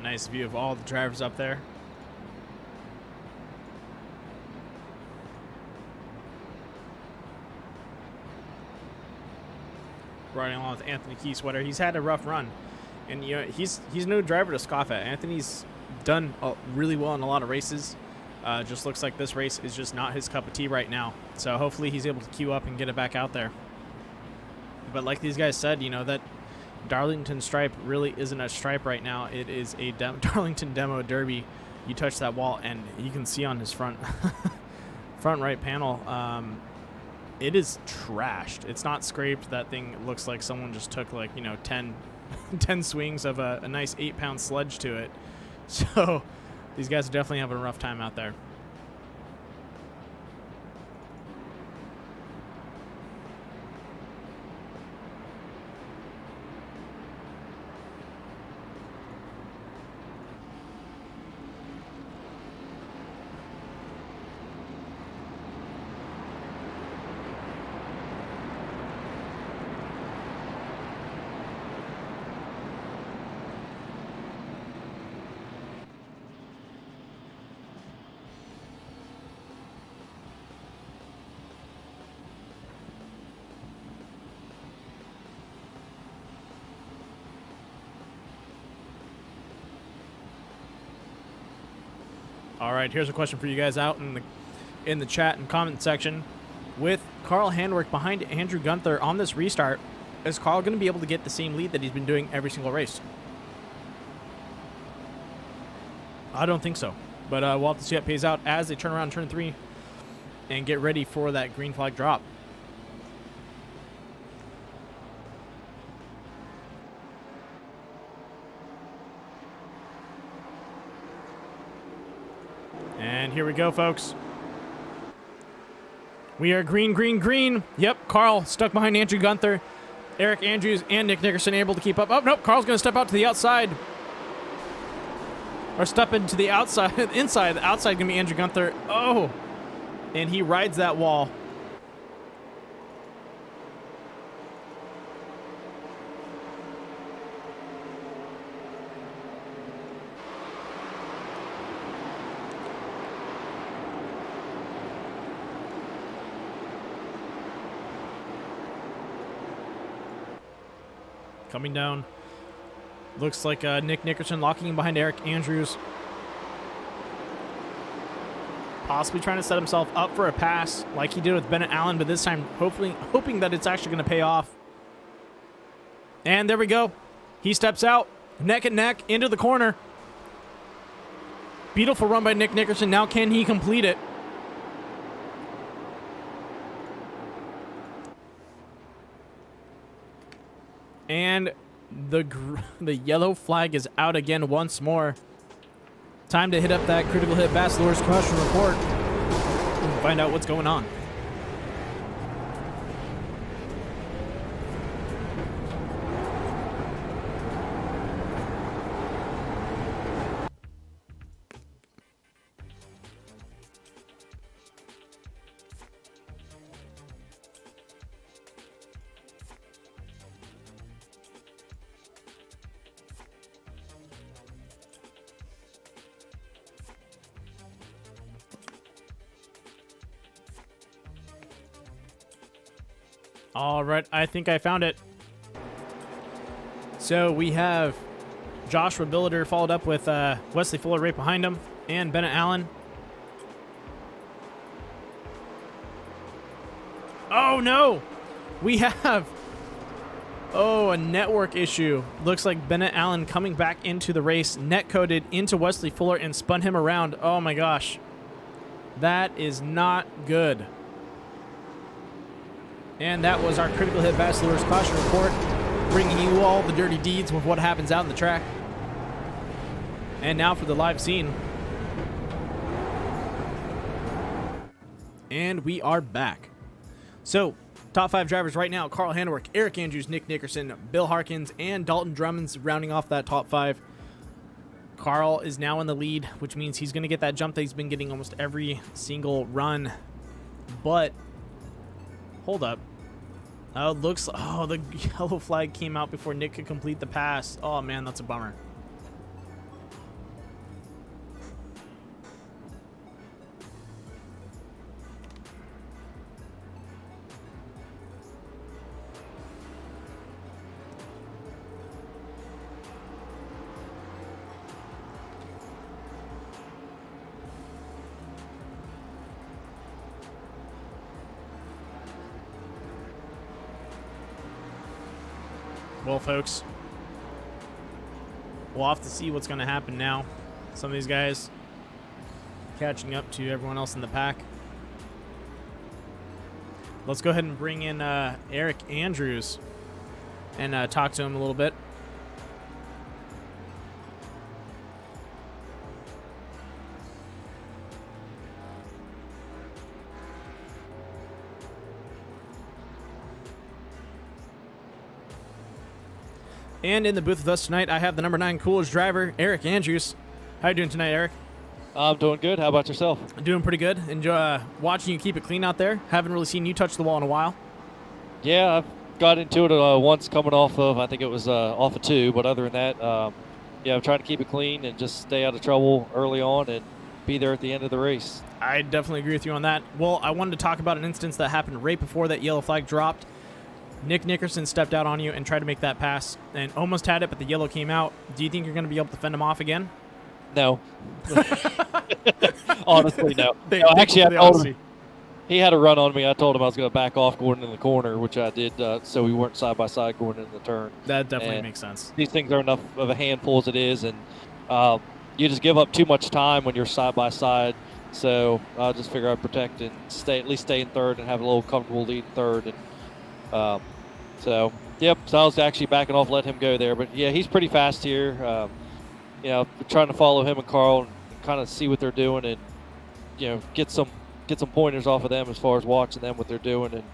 Nice view of all the drivers up there. Riding along with Anthony Keysweater. He's had a rough run, and he's no driver to scoff at. Anthony's done really well in a lot of races. Just looks like this race is just not his cup of tea right now. So hopefully he's able to queue up and get it back out there. But like these guys said, that Darlington stripe really isn't a stripe right now. It is a Darlington Demo Derby. You touch that wall, and you can see on his front right panel, it is trashed. It's not scraped. That thing looks like someone just took 10 swings of a nice 8-pound sledge to it. So these guys are definitely having a rough time out there. All right, here's a question for you guys out in the chat and comment section. With Carl Handwerk behind Andrew Gunther on this restart, is Carl going to be able to get the same lead that he's been doing every single race? I don't think so, but we'll have to see how it pays out as they turn around turn 3 and get ready for that green flag drop. And here we go, folks. We are green, green, green. Yep, Carl stuck behind Andrew Gunther. Eric Andrews and Nick Nickerson able to keep up. Oh, nope, Carl's going to step out to the outside. Or step into the outside, inside. The outside going to be Andrew Gunther. Oh, and he rides that wall. Coming down. Looks like Nick Nickerson locking in behind Eric Andrews. Possibly trying to set himself up for a pass like he did with Bennett Allen, but this time hoping that it's actually going to pay off. And there we go. He steps out, neck and neck, into the corner. Beautiful run by Nick Nickerson. Now can he complete it? And the yellow flag is out again once more. Time to hit up that critical hit Bachelor's question report and find out what's going on. All right, I think I found it. So we have Joshua Billiter followed up with Wesley Fuller right behind him, and Bennett Allen. Oh, no! We have... Oh, a network issue. Looks like Bennett Allen coming back into the race, net-coded into Wesley Fuller and spun him around. Oh, my gosh. That is not good. And that was our Critical Hit Bachelor's Caution Report, bringing you all the dirty deeds with what happens out in the track. And now for the live scene. And we are back. So, top 5 drivers right now: Carl Handwerk, Eric Andrews, Nick Nickerson, Bill Harkins, and Dalton Drummond's rounding off that top 5. Carl is now in the lead, which means he's going to get that jump that he's been getting almost every single run. But, hold up. Oh, it looks... Oh, the yellow flag came out before Nick could complete the pass. Oh, man, that's a bummer. Well, folks, we'll have to see what's going to happen now. Some of these guys catching up to everyone else in the pack. Let's go ahead and bring in Eric Andrews and talk to him a little bit. And in the booth with us tonight, I have the number 9 Coolidge driver, Eric Andrews. How you doing tonight, Eric? I'm doing good. How about yourself? Doing pretty good. Enjoy watching you keep it clean out there. Haven't really seen you touch the wall in a while. Yeah, I've got into it once coming off of, I think it was off of 2, but other than that, yeah, I'm trying to keep it clean and just stay out of trouble early on and be there at the end of the race. I definitely agree with you on that. Well, I wanted to talk about an instance that happened right before that yellow flag dropped. Nick Nickerson stepped out on you and tried to make that pass and almost had it, but the yellow came out. Do you think you're going to be able to fend him off again? No. Honestly, no. Actually, I told him, he had a run on me. I told him I was going to back off going in the corner, which I did, so we weren't side by side going in the turn. That definitely makes sense. These things are enough of a handful as it is, and you just give up too much time when you're side by side. So I'll just figure I'd protect and at least stay in third and have a little comfortable lead in third. And so I was actually backing off, let him go there. But yeah, he's pretty fast here. Trying to follow him and Carl and kind of see what they're doing, and get some pointers off of them as far as watching them what they're doing, and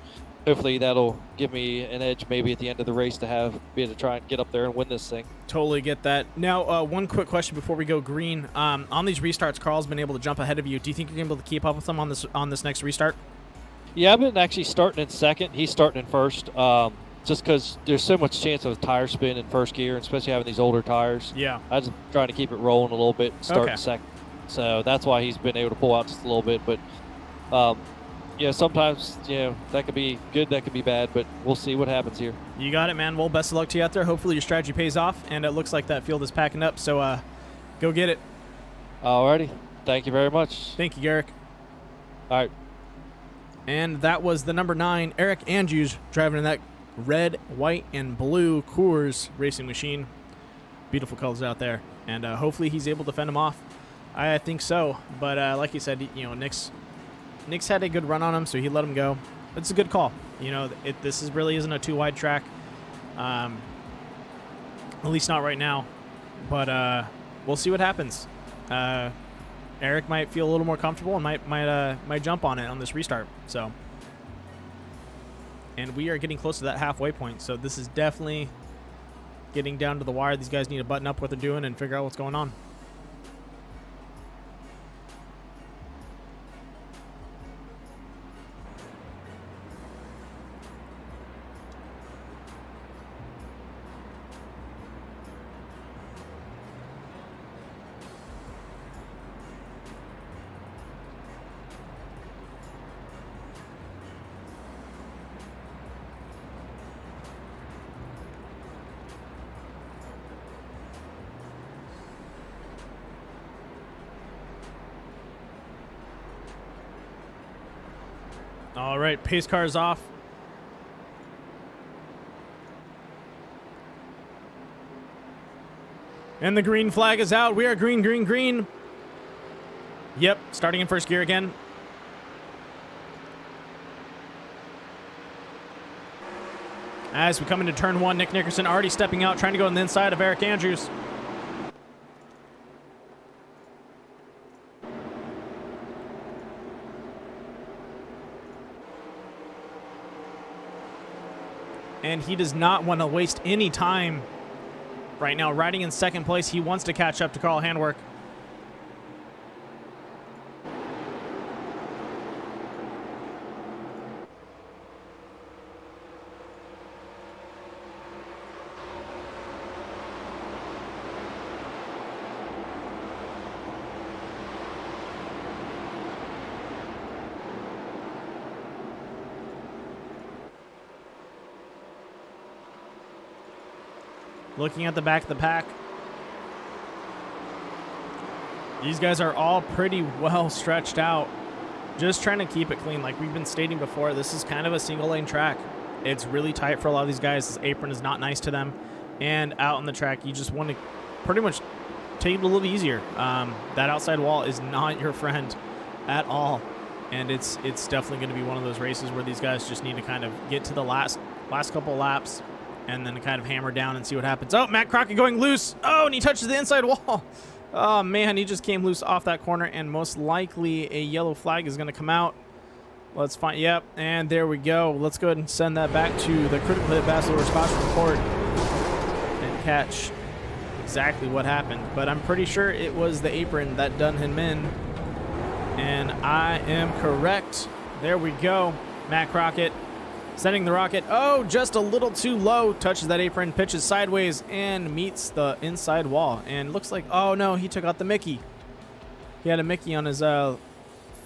hopefully that'll give me an edge maybe at the end of the race to be able to try and get up there and win this thing. Totally get that. Now, one quick question before we go green. On these restarts, Carl's been able to jump ahead of you. Do you think you're able to keep up with him on this next restart? Yeah, I've been actually starting in second. He's starting in first. Just because there's so much chance of a tire spin in first gear, especially having these older tires. Yeah. I'm just trying to keep it rolling a little bit and start in second. So that's why he's been able to pull out just a little bit. But, sometimes, that could be good, that could be bad, but we'll see what happens here. You got it, man. Well, best of luck to you out there. Hopefully your strategy pays off, and it looks like that field is packing up, so go get it. Alrighty. Thank you very much. Thank you, Garrick. All right. And that was the number 9, Eric Andrews, driving in that red, white, and blue Coors racing machine. Beautiful colors out there, and hopefully he's able to fend them off. I think so, but like you said, Nick's had a good run on him, so he let him go. It's a good call. This really isn't a too wide track, at least not right now. But we'll see what happens. Eric might feel a little more comfortable and might jump on it on this restart. So. And we are getting close to that halfway point, so this is definitely getting down to the wire. These guys need to button up what they're doing and figure out what's going on. All right, pace car is off. And the green flag is out. We are green, green, green. Yep, starting in first gear again. As we come into turn 1, Nick Nickerson already stepping out, trying to go on the inside of Eric Andrews. And he does not want to waste any time right now. Riding in second place, he wants to catch up to Carl Handwerk. Looking at the back of the pack, these guys are all pretty well stretched out. Just trying to keep it clean. Like we've been stating before, this is kind of a single lane track. It's really tight for a lot of these guys. This apron is not nice to them. And out on the track, you just want to pretty much take it a little easier. That outside wall is not your friend at all. And it's definitely going to be one of those races where these guys just need to kind of get to the last couple laps and then kind of hammer down and see what happens. Oh, Matt Crockett going loose. Oh, and he touches the inside wall. Oh, man, he just came loose off that corner, and most likely a yellow flag is going to come out. Let's find, yep, and there we go. Let's go ahead and send that back to the critical hit Bachelor Scotch report and catch exactly what happened. But I'm pretty sure it was the apron that done him in, and I am correct. There we go. Matt Crockett sending the rocket. Oh, just a little too low. Touches that apron, pitches sideways, and meets the inside wall. And looks like, oh no, he took out the Mickey. He had a Mickey on his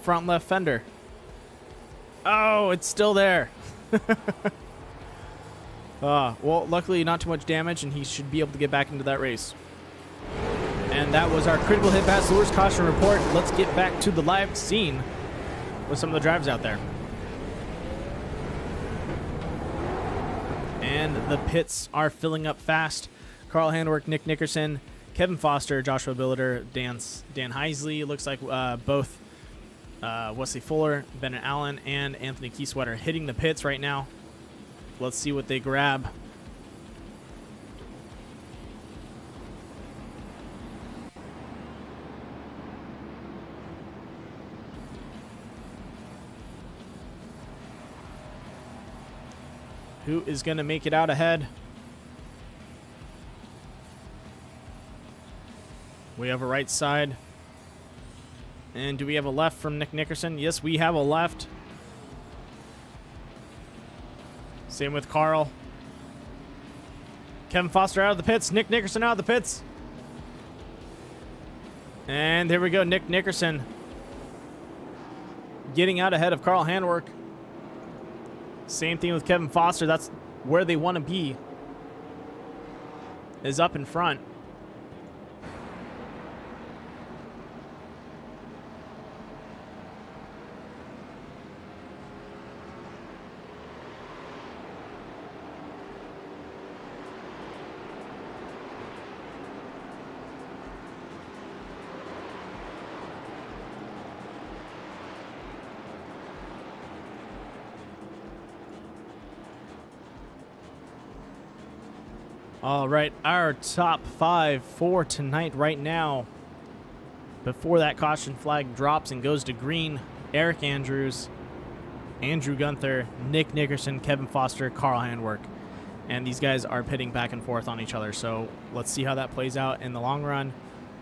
front left fender. Oh, it's still there. Well, luckily not too much damage, and he should be able to get back into that race. And that was our critical hit pass lures caution report. Let's get back to the live scene with some of the drivers out there. And the pits are filling up fast. Carl Handwerk, Nick Nickerson, Kevin Foster, Joshua Billiter, Dan Heisley. Looks like both Wesley Fuller, Bennett Allen, and Anthony Keysweater hitting the pits right now. Let's see what they grab. Who is going to make it out ahead? We have a right side. And do we have a left from Nick Nickerson? Yes, we have a left. Same with Carl. Kevin Foster out of the pits. Nick Nickerson out of the pits. And there we go. Nick Nickerson getting out ahead of Carl Handwerk. Same thing with Kevin Foster. That's where they want to be, is up in front. All right, our top 5 for tonight right now. Before that caution flag drops and goes to green, Eric Andrews, Andrew Gunther, Nick Nickerson, Kevin Foster, Carl Handwerk. And these guys are pitting back and forth on each other. So let's see how that plays out in the long run.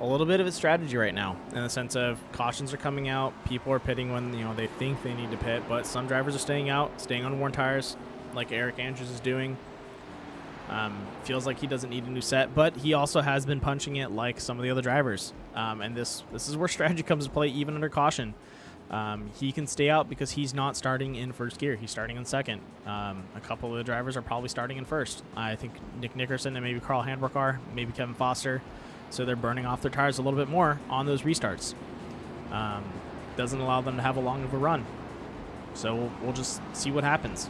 A little bit of a strategy right now in the sense of cautions are coming out. People are pitting when they think they need to pit, but some drivers are staying out, staying on worn tires like Eric Andrews is doing. Feels like he doesn't need a new set, but he also has been punching it like some of the other drivers. And this is where strategy comes to play, even under caution. He can stay out because he's not starting in first gear. He's starting in second. A couple of the drivers are probably starting in first. I think Nick Nickerson and maybe Carl Handwerk are, maybe Kevin Foster. So they're burning off their tires a little bit more on those restarts. Doesn't allow them to have a long of a run. So we'll just see what happens.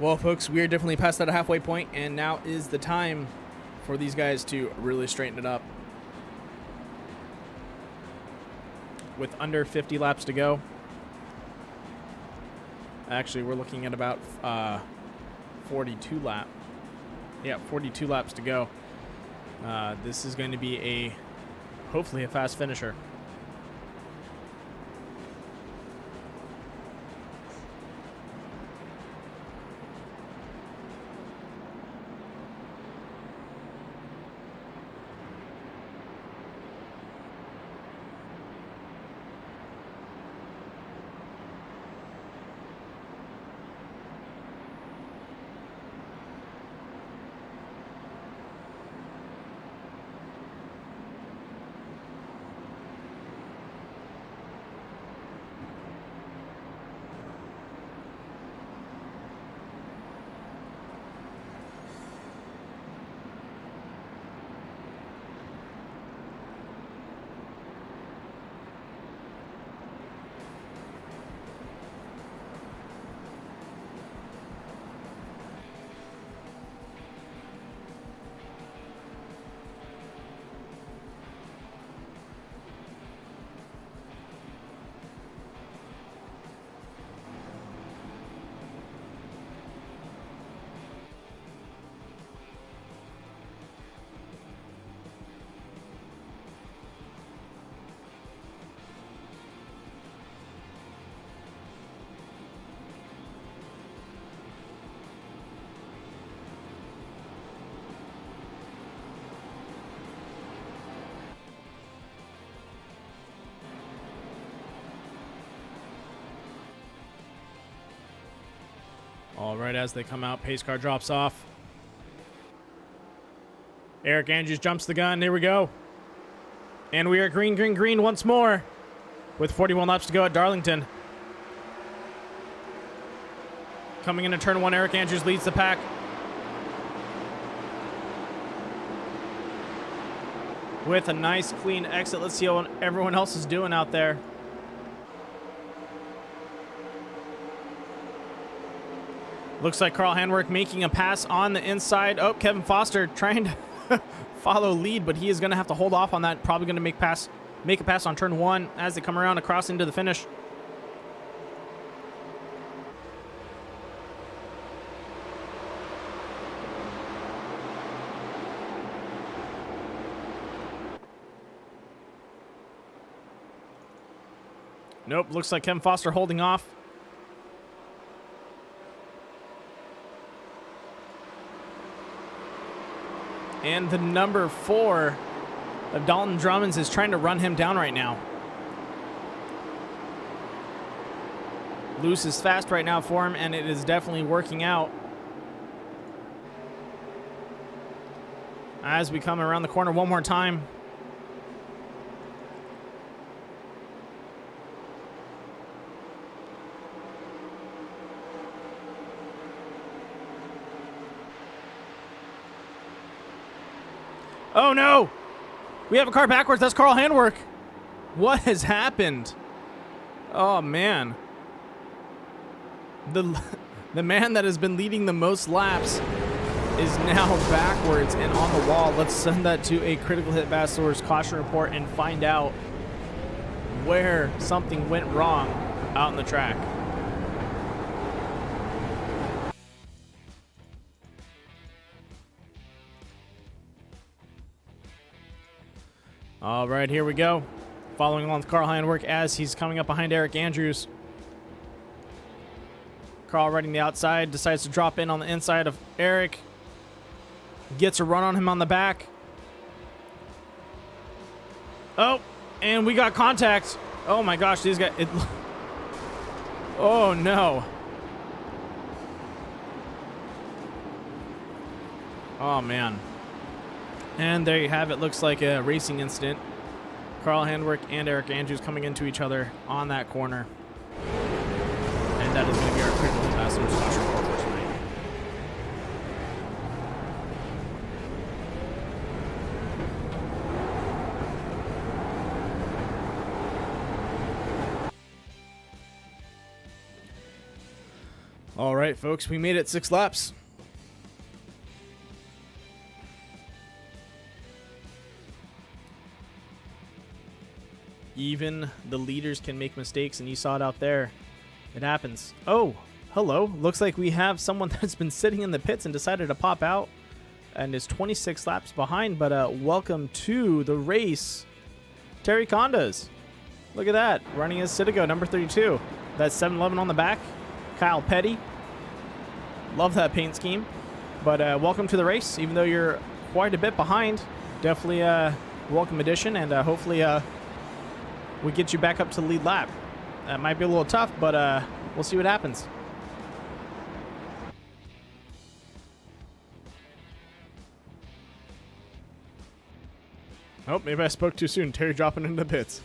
Well, folks, we are definitely past that halfway point, and now is the time for these guys to really straighten it up. With under 50 laps to go. Actually, we're looking at about 42 laps. Yeah, 42 laps to go. This is going to be hopefully a fast finisher. All right, as they come out, pace car drops off. Eric Andrews jumps the gun. Here we go. And we are green, green, green once more with 41 laps to go at Darlington. Coming into turn one, Eric Andrews leads the pack. With a nice, clean exit. Let's see how everyone else is doing out there. Looks like Carl Handwerk making a pass on the inside. Oh, Kevin Foster trying to follow lead, but he is going to have to hold off on that. Probably going to make a pass on turn one as they come around across into the finish. Nope, looks like Kevin Foster holding off. And the number 4 of Dalton Drummonds is trying to run him down right now. Loose is fast right now for him, and it is definitely working out. As we come around the corner one more time. Oh no! We have a car backwards. That's Carl Handwerk. What has happened? Oh man. The man that has been leading the most laps is now backwards and on the wall. Let's send that to a critical hit Vassal's caution report and find out where something went wrong out on the track. All right, here we go. Following along with Carl Handwerk as he's coming up behind Eric Andrews. Carl riding the outside, decides to drop in on the inside of Eric. Gets a run on him on the back. Oh, and we got contact. Oh my gosh, these guys. Oh no. Oh man. And there you have it. Looks like a racing incident. Carl Handwerk and Eric Andrews coming into each other on that corner. And that is going to be our critical passengers caution report for tonight. All right, folks, we made it 6 laps. Even the leaders can make mistakes, and you saw it out there. It happens. Oh, hello. Looks like we have someone that's been sitting in the pits and decided to pop out and is 26 laps behind, but welcome to the race, Terry Condas. Look at that, running as Citigo, number 32. That's 711 on the back. Kyle Petty. Love that paint scheme. But welcome to the race, even though you're quite a bit behind. Definitely a welcome addition, and hopefully we get you back up to the lead lap. That might be a little tough, but we'll see what happens. Oh, maybe I spoke too soon. Terry dropping into the pits.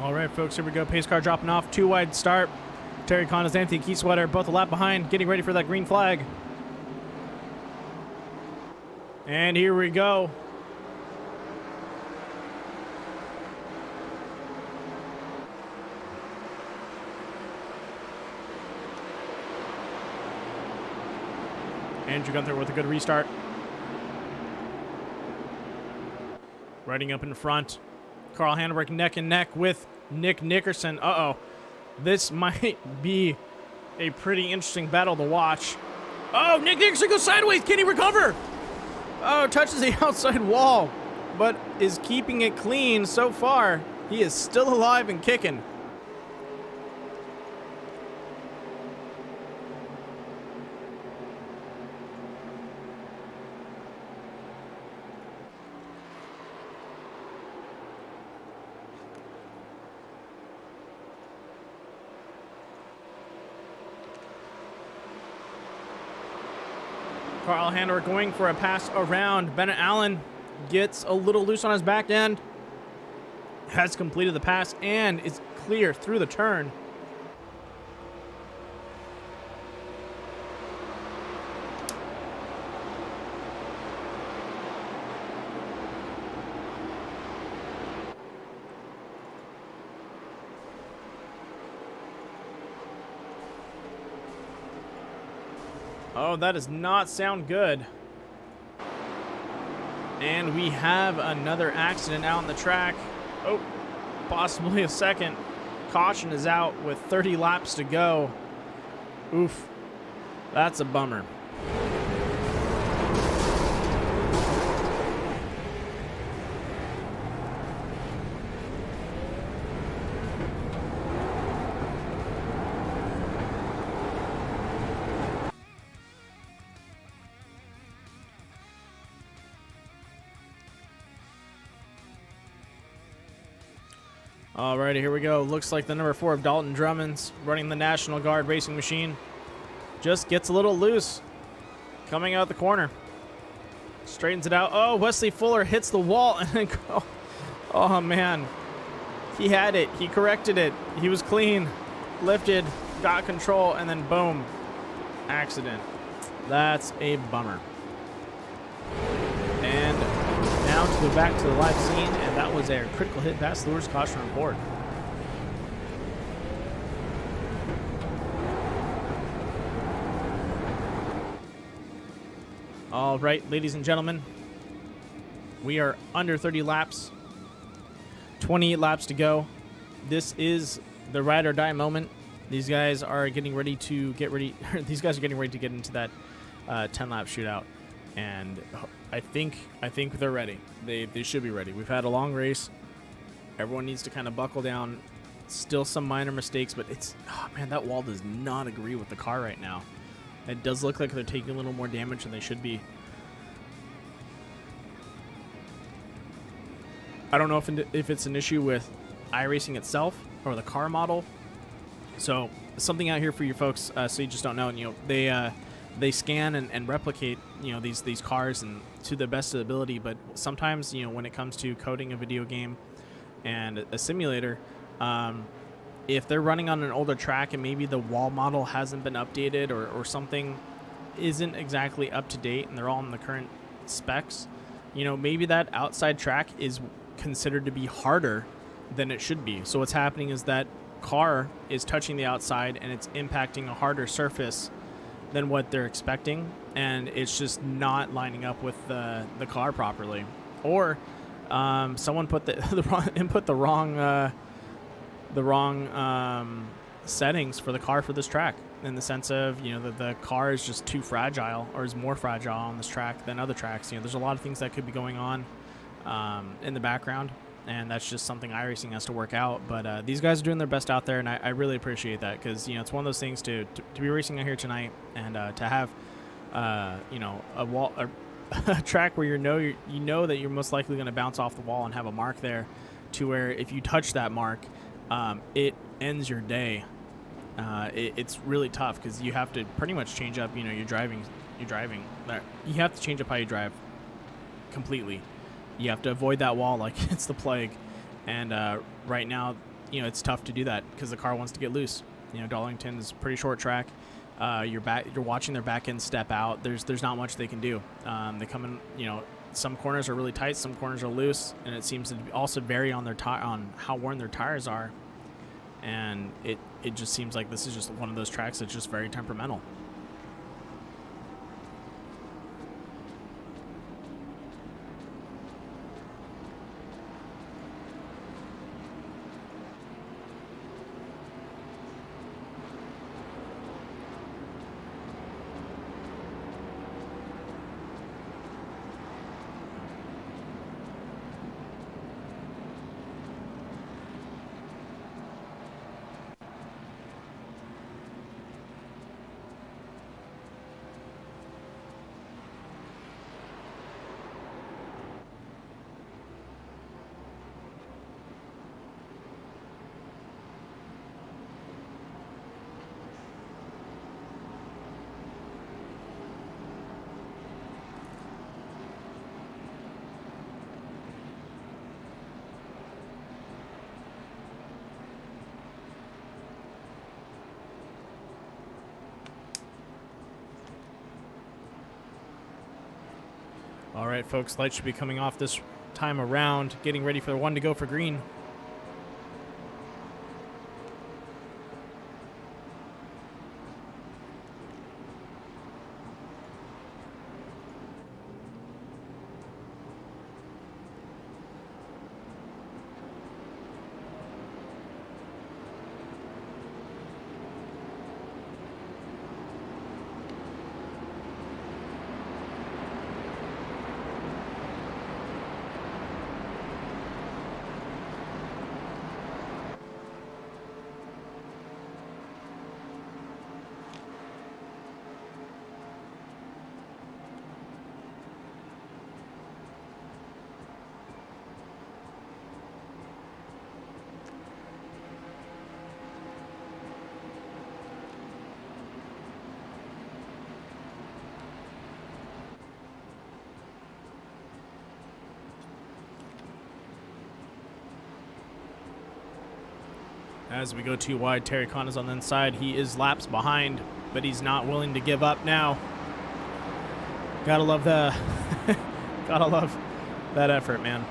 All right, folks, here we go. Pace car dropping off. 2 wide start. Terry Condos, Anthony Key Sweater, both a lap behind, getting ready for that green flag. And here we go. Andrew Gunther with a good restart. Riding up in front. Carl Handwerk neck and neck with Nick Nickerson. Uh-oh. This might be a pretty interesting battle to watch. Oh, Nick Nickerson goes sideways. Can he recover? Oh, touches the outside wall, but is keeping it clean so far. He is still alive and kicking. Carl Handwerk going for a pass around. Bennett Allen gets a little loose on his back end. Has completed the pass and is clear through the turn. Oh, that does not sound good. And we have another accident out on the track. Oh, possibly a second. Caution is out with 30 laps to go. Oof, that's a bummer. Alrighty, here we go. Looks like the number 4 of Dalton Drummond's running the National Guard racing machine. Just gets a little loose. Coming out the corner. Straightens it out. Oh, Wesley Fuller hits the wall. And then, oh, man. He had it. He corrected it. He was clean. Lifted. Got control. And then, boom. Accident. That's a bummer. And now to go back to the live scene, and that was a critical hit past Lures, caution on board. All right, ladies and gentlemen, we are under 30 laps, 28 laps to go. This is the ride or die moment. These guys are getting ready to get into that 10-lap shootout, and I think they're ready. They should be ready. We've had a long race. Everyone needs to kind of buckle down. Still some minor mistakes, but it's, oh man, that wall does not agree with the car right now. It does look like they're taking a little more damage than they should be. I don't know if it's an issue with iRacing itself or the car model. So something out here for you folks, so you just don't know. You know, they scan and replicate, you know, these cars and to the best of the ability, but sometimes, you know, when it comes to coding a video game and a simulator, if they're running on an older track and maybe the wall model hasn't been updated or something isn't exactly up to date and they're all in the current specs, you know, maybe that outside track is considered to be harder than it should be. So what's happening is that car is touching the outside and it's impacting a harder surface than what they're expecting, and it's just not lining up with the car properly, or someone put the wrong settings for the car for this track, in the sense of, you know, the car is just too fragile, or is more fragile on this track than other tracks. You know, there's a lot of things that could be going on in the background, and that's just something iRacing has to work out. But these guys are doing their best out there, and I really appreciate that, because, you know, it's one of those things to be racing out here tonight and to have you know, a track where you know that you're most likely going to bounce off the wall and have a mark there, to where if you touch that mark, it ends your day. It's really tough, because you have to pretty much change up, you know, you're driving, you have to change up how you drive completely. You have to avoid that wall like it's the plague. And right now, you know, it's tough to do that because the car wants to get loose. You know, Darlington is a pretty short track. You're watching their back end step out. There's not much they can do. They come in, you know, some corners are really tight, some corners are loose, and it seems to also vary on on how worn their tires are. And it just seems like this is just one of those tracks that's just very temperamental. All right, folks, lights should be coming off this time around, getting ready for the one to go for green. As we go too wide, Terry Khan is on the inside. He is laps behind, but he's not willing to give up now. Gotta love the, gotta love that effort, man.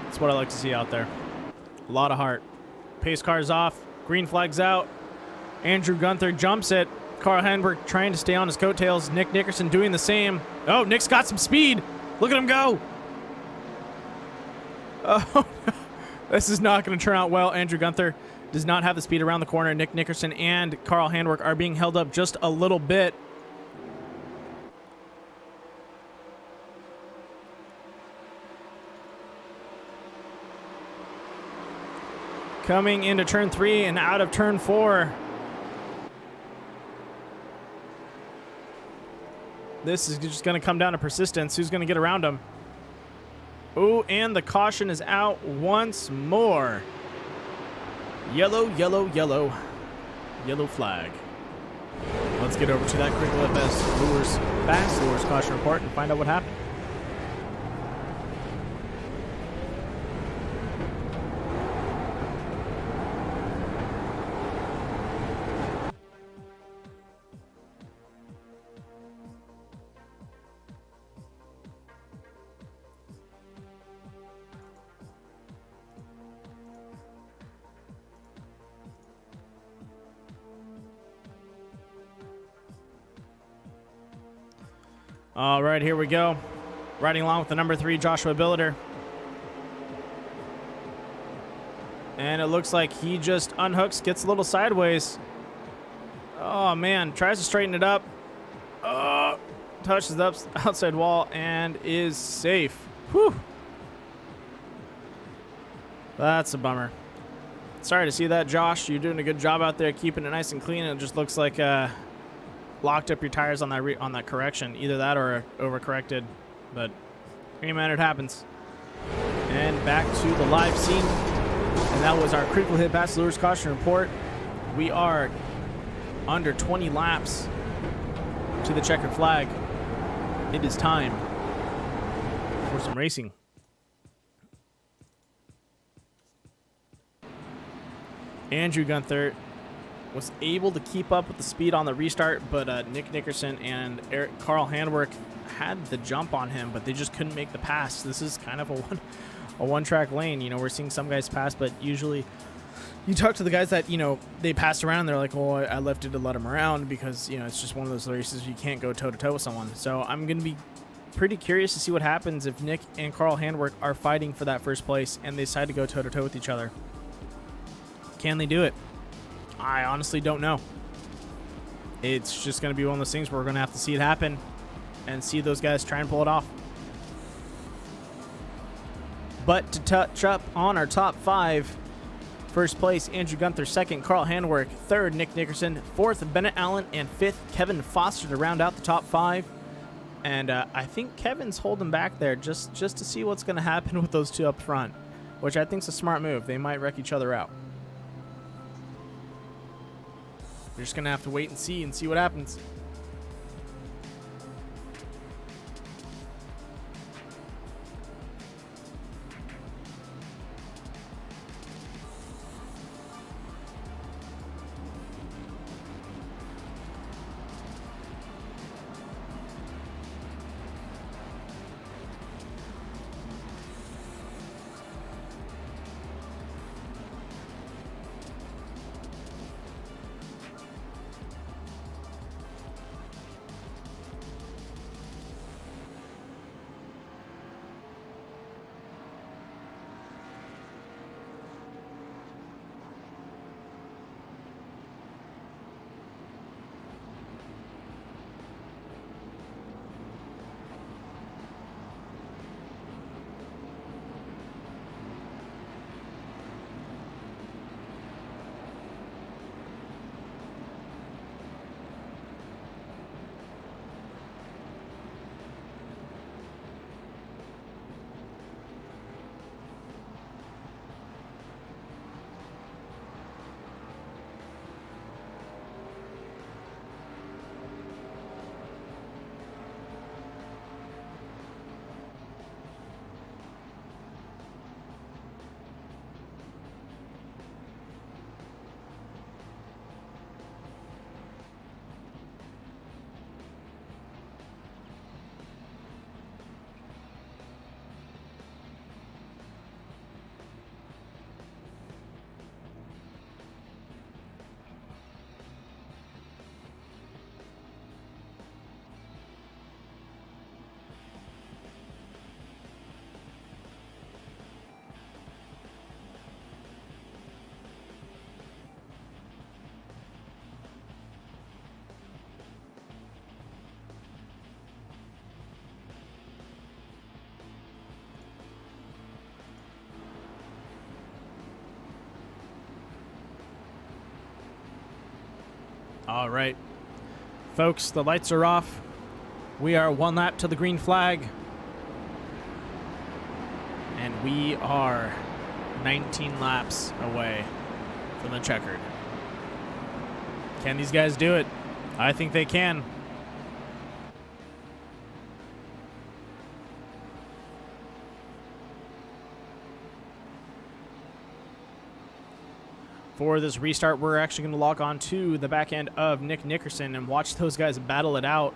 That's what I like to see out there. A lot of heart. Pace car's off. Green flag's out. Andrew Gunther jumps it. Carl Handwerk trying to stay on his coattails. Nick Nickerson doing the same. Oh, Nick's got some speed. Look at him go. Oh, no. This is not going to turn out well. Andrew Gunther does not have the speed around the corner. Nick Nickerson and Carl Handwerk are being held up just a little bit. Coming into turn 3 and out of turn 4. This is just going to come down to persistence. Who's going to get around him? Oh, and the caution is out once more. Yellow, yellow, yellow. Yellow flag. Let's get over to that Critical FS Fast Lures caution report and find out what happened. All right, here we go. Riding along with the number 3, Joshua Billiter. And it looks like he just unhooks, gets a little sideways. Oh, man. Tries to straighten it up. Oh, touches the outside wall and is safe. Whew. That's a bummer. Sorry to see that, Josh. You're doing a good job out there keeping it nice and clean. It just looks like locked up your tires on that correction. Either that or overcorrected. But any man, it happens. And back to the live scene. And that was our Critical Hit Fast Lures caution report. We are under 20 laps to the checkered flag. It is time for some racing. Andrew Gunther was able to keep up with the speed on the restart, but Nick Nickerson and Carl Handwerk had the jump on him, but they just couldn't make the pass. This is kind of a one-track lane. You know, we're seeing some guys pass, but usually you talk to the guys that, you know, they passed around, they're like, oh, I lifted to let them around because, you know, it's just one of those races you can't go toe-to-toe with someone. So I'm going to be pretty curious to see what happens if Nick and Carl Handwerk are fighting for that first place and they decide to go toe-to-toe with each other. Can they do it? I honestly don't know. It's just going to be one of those things where we're going to have to see it happen and see those guys try and pull it off. But to touch up on our top 5, first place, Andrew Gunther. Second, Carl Handwerk. Third, Nick Nickerson. Fourth, Bennett Allen. And fifth, Kevin Foster to round out the top 5. And I think Kevin's holding back there just to see what's going to happen with those two up front, which I think is a smart move. They might wreck each other out. We're just going to have to wait and see what happens. All right, folks, the lights are off. We are 1 lap to the green flag. And we are 19 laps away from the checkered. Can these guys do it? I think they can. For this restart, we're actually going to log on to the back end of Nick Nickerson and watch those guys battle it out.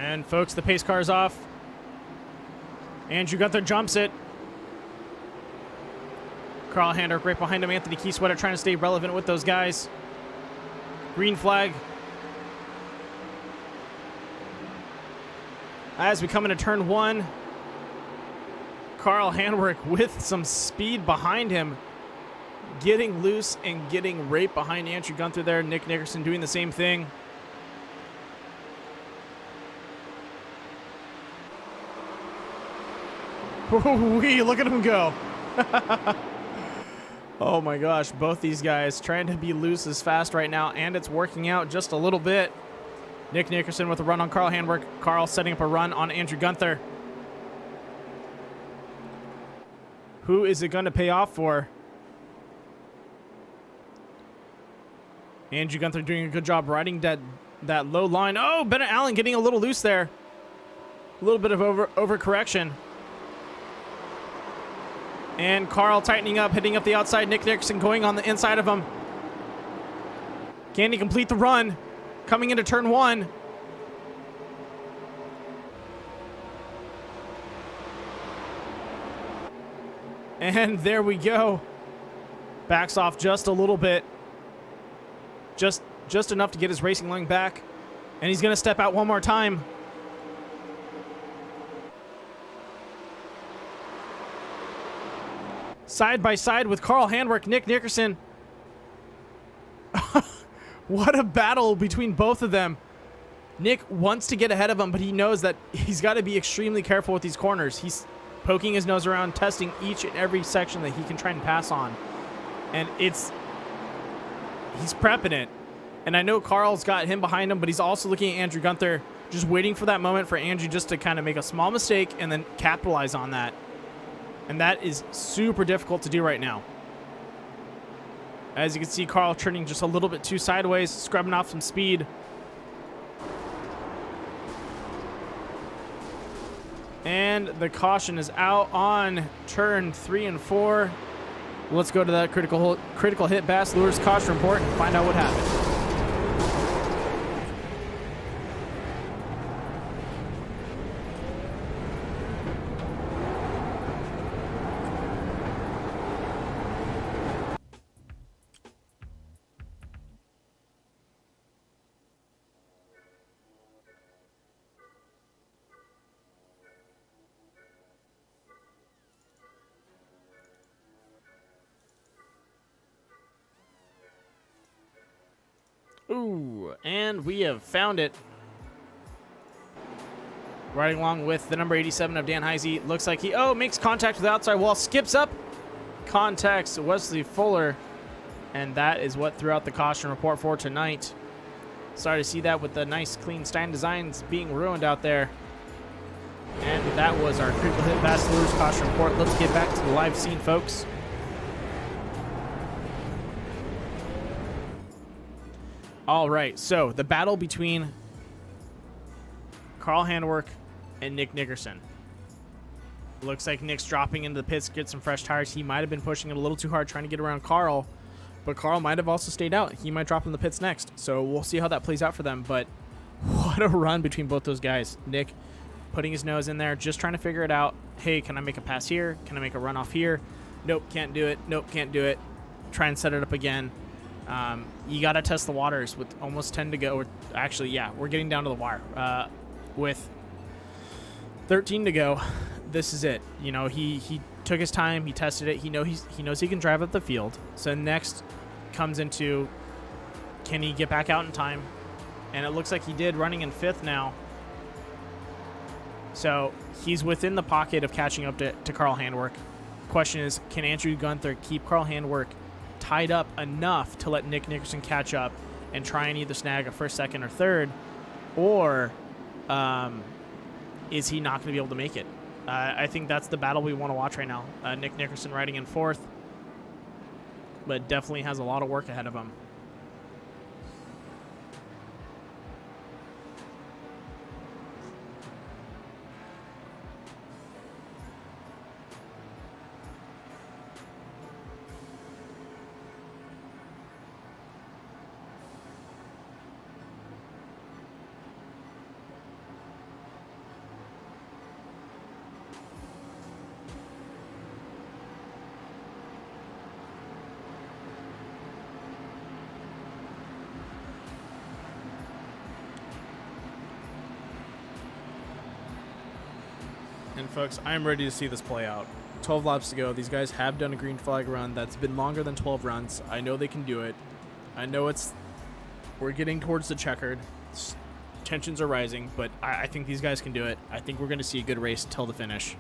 And folks, the pace car is off. Andrew Gunther jumps it. Carl Handwerk right behind him. Anthony Keysweater trying to stay relevant with those guys. Green flag. As we come into turn 1, Carl Handwerk with some speed behind him, getting loose and getting right behind Andrew Gunther there. Nick Nickerson doing the same thing. Wee, look at him go. Oh my gosh, both these guys trying to be loose as fast right now, and it's working out just a little bit. Nick Nickerson with a run on Carl Handwerk. Carl setting up a run on Andrew Gunther. Who is it going to pay off for? Andrew Gunther doing a good job riding that low line. Oh, Bennett Allen getting a little loose there. A little bit of overcorrection. And Carl tightening up, hitting up the outside. Nick Nickerson going on the inside of him. Can he complete the run? Coming into turn 1. And there we go. Backs off just a little bit. Just enough to get his racing line back. And he's going to step out one more time. Side by side with Carl Handwerk, Nick Nickerson. What a battle between both of them. Nick wants to get ahead of him, but he knows that he's got to be extremely careful with these corners. He's poking his nose around, testing each and every section that he can try and pass on. And he's prepping it. And I know Carl's got him behind him, but he's also looking at Andrew Gunther, just waiting for that moment for Andrew just to kind of make a small mistake and then capitalize on that. And that is super difficult to do right now. As you can see, Carl turning just a little bit too sideways, scrubbing off some speed. And the caution is out on turn 3 and 4. Let's go to that critical hit Bass Lures caution report and find out what happened. Ooh, and we have found it. Riding along with the number 87 of Dan Heisey. Looks like he, makes contact with the outside wall. Skips up. Contacts Wesley Fuller. And that is what threw out the caution report for tonight. Sorry to see that with the nice, clean Stein designs being ruined out there. And that was our critical hit Bass Lures caution report. Let's get back to the live scene, folks. All right, so the battle between Carl Handwerk and Nick Nickerson. Looks like Nick's dropping into the pits to get some fresh tires. He might have been pushing it a little too hard trying to get around Carl, but Carl might have also stayed out. He might drop in the pits next, so we'll see how that plays out for them. But what a run between both those guys. Nick putting his nose in there, just trying to figure it out. Hey, can I make a pass here? Can I make a run off here? Nope, can't do it. Nope, can't do it. Try and set it up again. You got to test the waters with almost 10 to go. Actually, yeah, we're getting down to the wire. With 13 to go, this is it. You know, he took his time. He tested it. He knows he can drive up the field. So next comes into, can he get back out in time? And it looks like he did, running in 5th now. So he's within the pocket of catching up to Carl Handwerk. Question is, can Andrew Gunther keep Carl Handwerk tied up enough to let Nick Nickerson catch up and try and either snag a 1st, 2nd, or 3rd, or is he not going to be able to make it? I think that's the battle we want to watch right now. Nick Nickerson riding in 4th, but definitely has a lot of work ahead of him. And folks, I'm ready to see this play out. 12 laps to go. These guys have done a green flag run that's been longer than 12 runs. I know they can do it. I know we're getting towards the checkered. Tensions are rising, but I think these guys can do it. I think we're going to see a good race till the finish.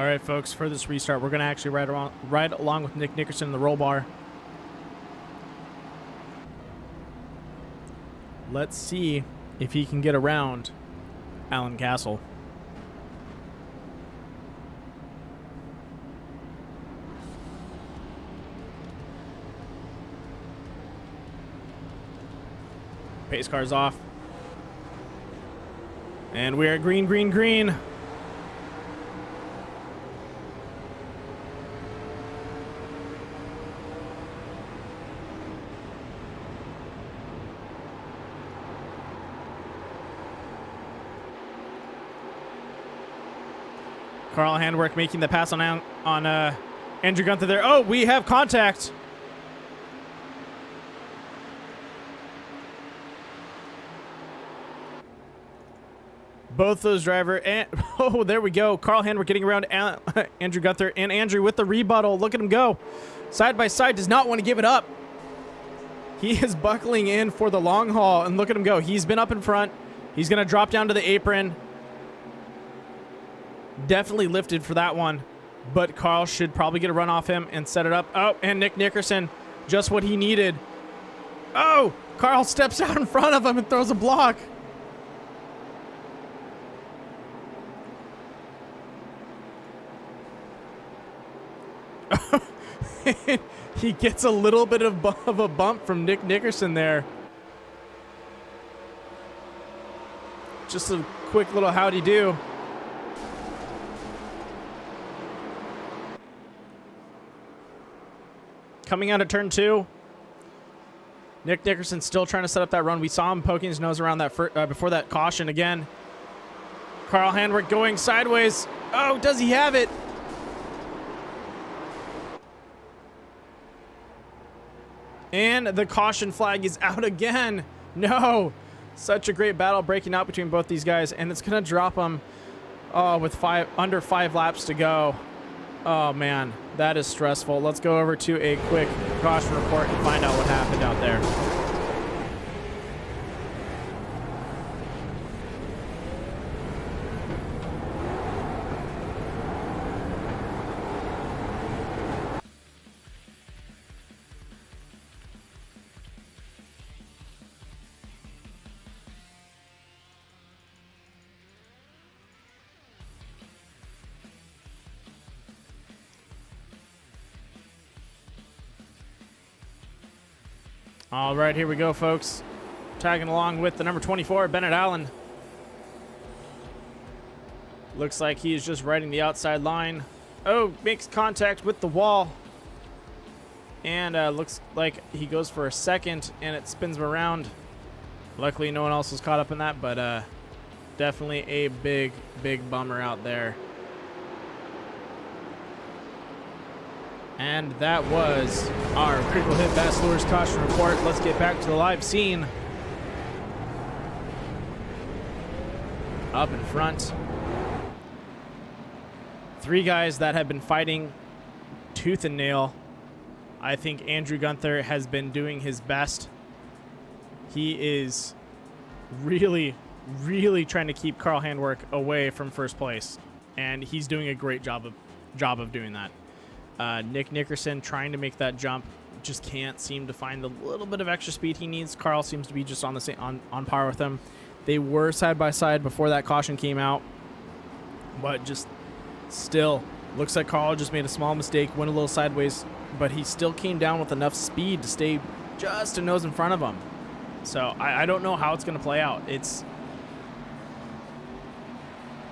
All right, folks, for this restart, we're going to actually ride along with Nick Nickerson in the roll bar. Let's see if he can get around Alan Castle. Pace car's off. And we are green, green, green. Carl Handwerk making the pass on Andrew Gunther there. Oh, we have contact. Both those driver and oh, there we go. Carl Handwerk getting around Andrew Gunther, and Andrew with the rebuttal. Look at him go. Side by side, does not want to give it up. He is buckling in for the long haul, and look at him go. He's been up in front. He's going to drop down to the apron. Definitely lifted for that one, but Carl should probably get a run off him and set it up. Oh, and Nick Nickerson, just what he needed. Oh, Carl steps out in front of him and throws a block. He gets a little bit of a bump from Nick Nickerson there. Just a quick little howdy do. Coming out of turn 2. Nick Nickerson still trying to set up that run. We saw him poking his nose around that before that caution again. Carl Handwerk going sideways. Oh, does he have it? And the caution flag is out again. No. Such a great battle breaking out between both these guys, and it's going to drop them with under 5 laps to go. Oh, man, that is stressful. Let's go over to a quick caution report and find out what happened out there. All right, here we go, folks. Tagging along with the number 24, Bennett Allen. Looks like he is just riding the outside line. Oh, makes contact with the wall. And looks like he goes for a second, and it spins him around. Luckily, no one else was caught up in that, but definitely a big, big bummer out there. And that was our critical hit Bass Lures caution report. Let's get back to the live scene. Up in front. 3 guys that have been fighting tooth and nail. I think Andrew Gunther has been doing his best. He is really, really trying to keep Carl Handwerk away from first place. And he's doing a great job of doing that. Nick Nickerson trying to make that jump, just can't seem to find the little bit of extra speed he needs. Carl seems to be just on the same on par with him. They were side by side before that caution came out, but just still looks like Carl just made a small mistake, went a little sideways, but he still came down with enough speed to stay just a nose in front of him. So I don't know how it's going to play out. It's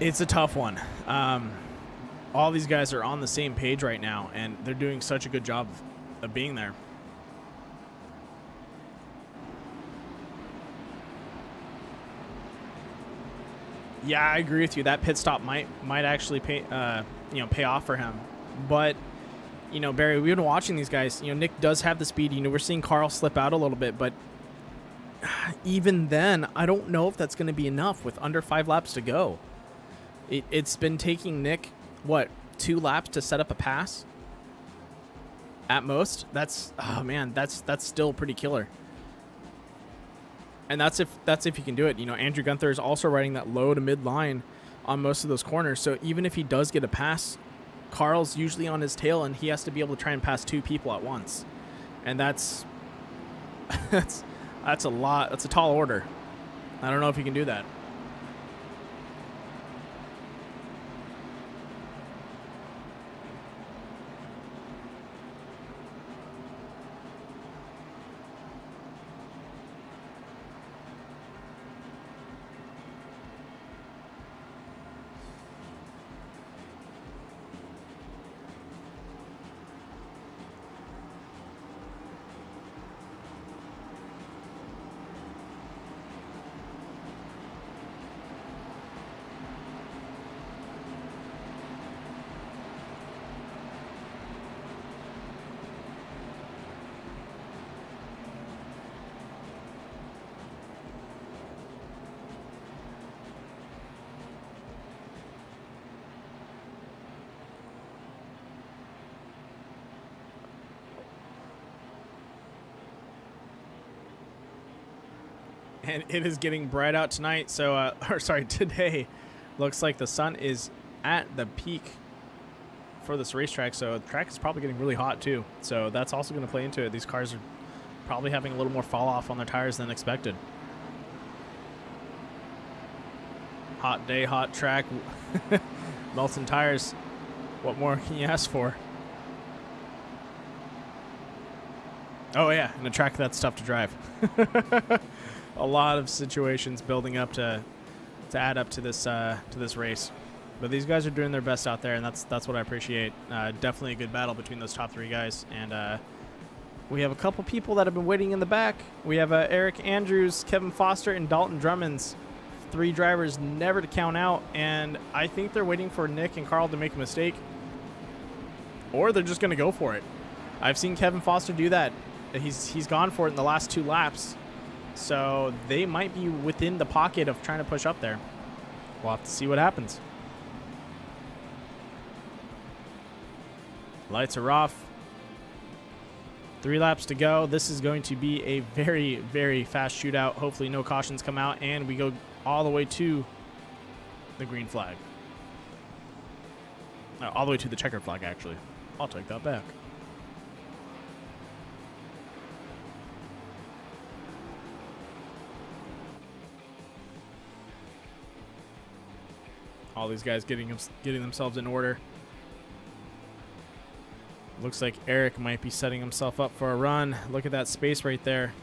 a tough one. All these guys are on the same page right now, and they're doing such a good job of being there. Yeah, I agree with you. That pit stop might actually pay off for him. But, Barry, we've been watching these guys. Nick does have the speed. We're seeing Carl slip out a little bit, but even then, I don't know if that's going to be enough with under 5 laps to go. It's been taking Nick, 2 laps to set up a pass at most. That's still pretty killer. And that's if he can do it. Andrew Gunther is also riding that low to mid line on most of those corners. So even if he does get a pass Carl's usually on his tail, and he has to be able to try and pass 2 people at once. And that's that's a lot. That's a tall order. I don't know if he can do that. And it is getting bright out tonight, so today. Looks like the sun is at the peak for this racetrack, so the track is probably getting really hot too. So that's also going to play into it. These cars are probably having a little more fall off on their tires than expected. Hot day, hot track, melting tires. What more can you ask for? Oh yeah, and a track that's tough to drive. A lot of situations building up to add up to this race, but these guys are doing their best out there, and that's what I appreciate. Definitely a good battle between those top 3 guys, and we have a couple people that have been waiting in the back. We have Eric Andrews, Kevin Foster, and Dalton Drummonds. 3 drivers never to count out, and I think they're waiting for Nick and Carl to make a mistake, or they're just going to go for it. I've seen Kevin Foster do that. He's gone for it in the last 2 laps. So they might be within the pocket of trying to push up there. We'll have to see what happens. Lights are off. 3 laps to go. This is going to be a very, very fast shootout. Hopefully no cautions come out, and we go all the way to the green flag. All the way to the checkered flag, actually. I'll take that back. All these guys getting themselves in order. Looks like Eric might be setting himself up for a run. Look at that space right there.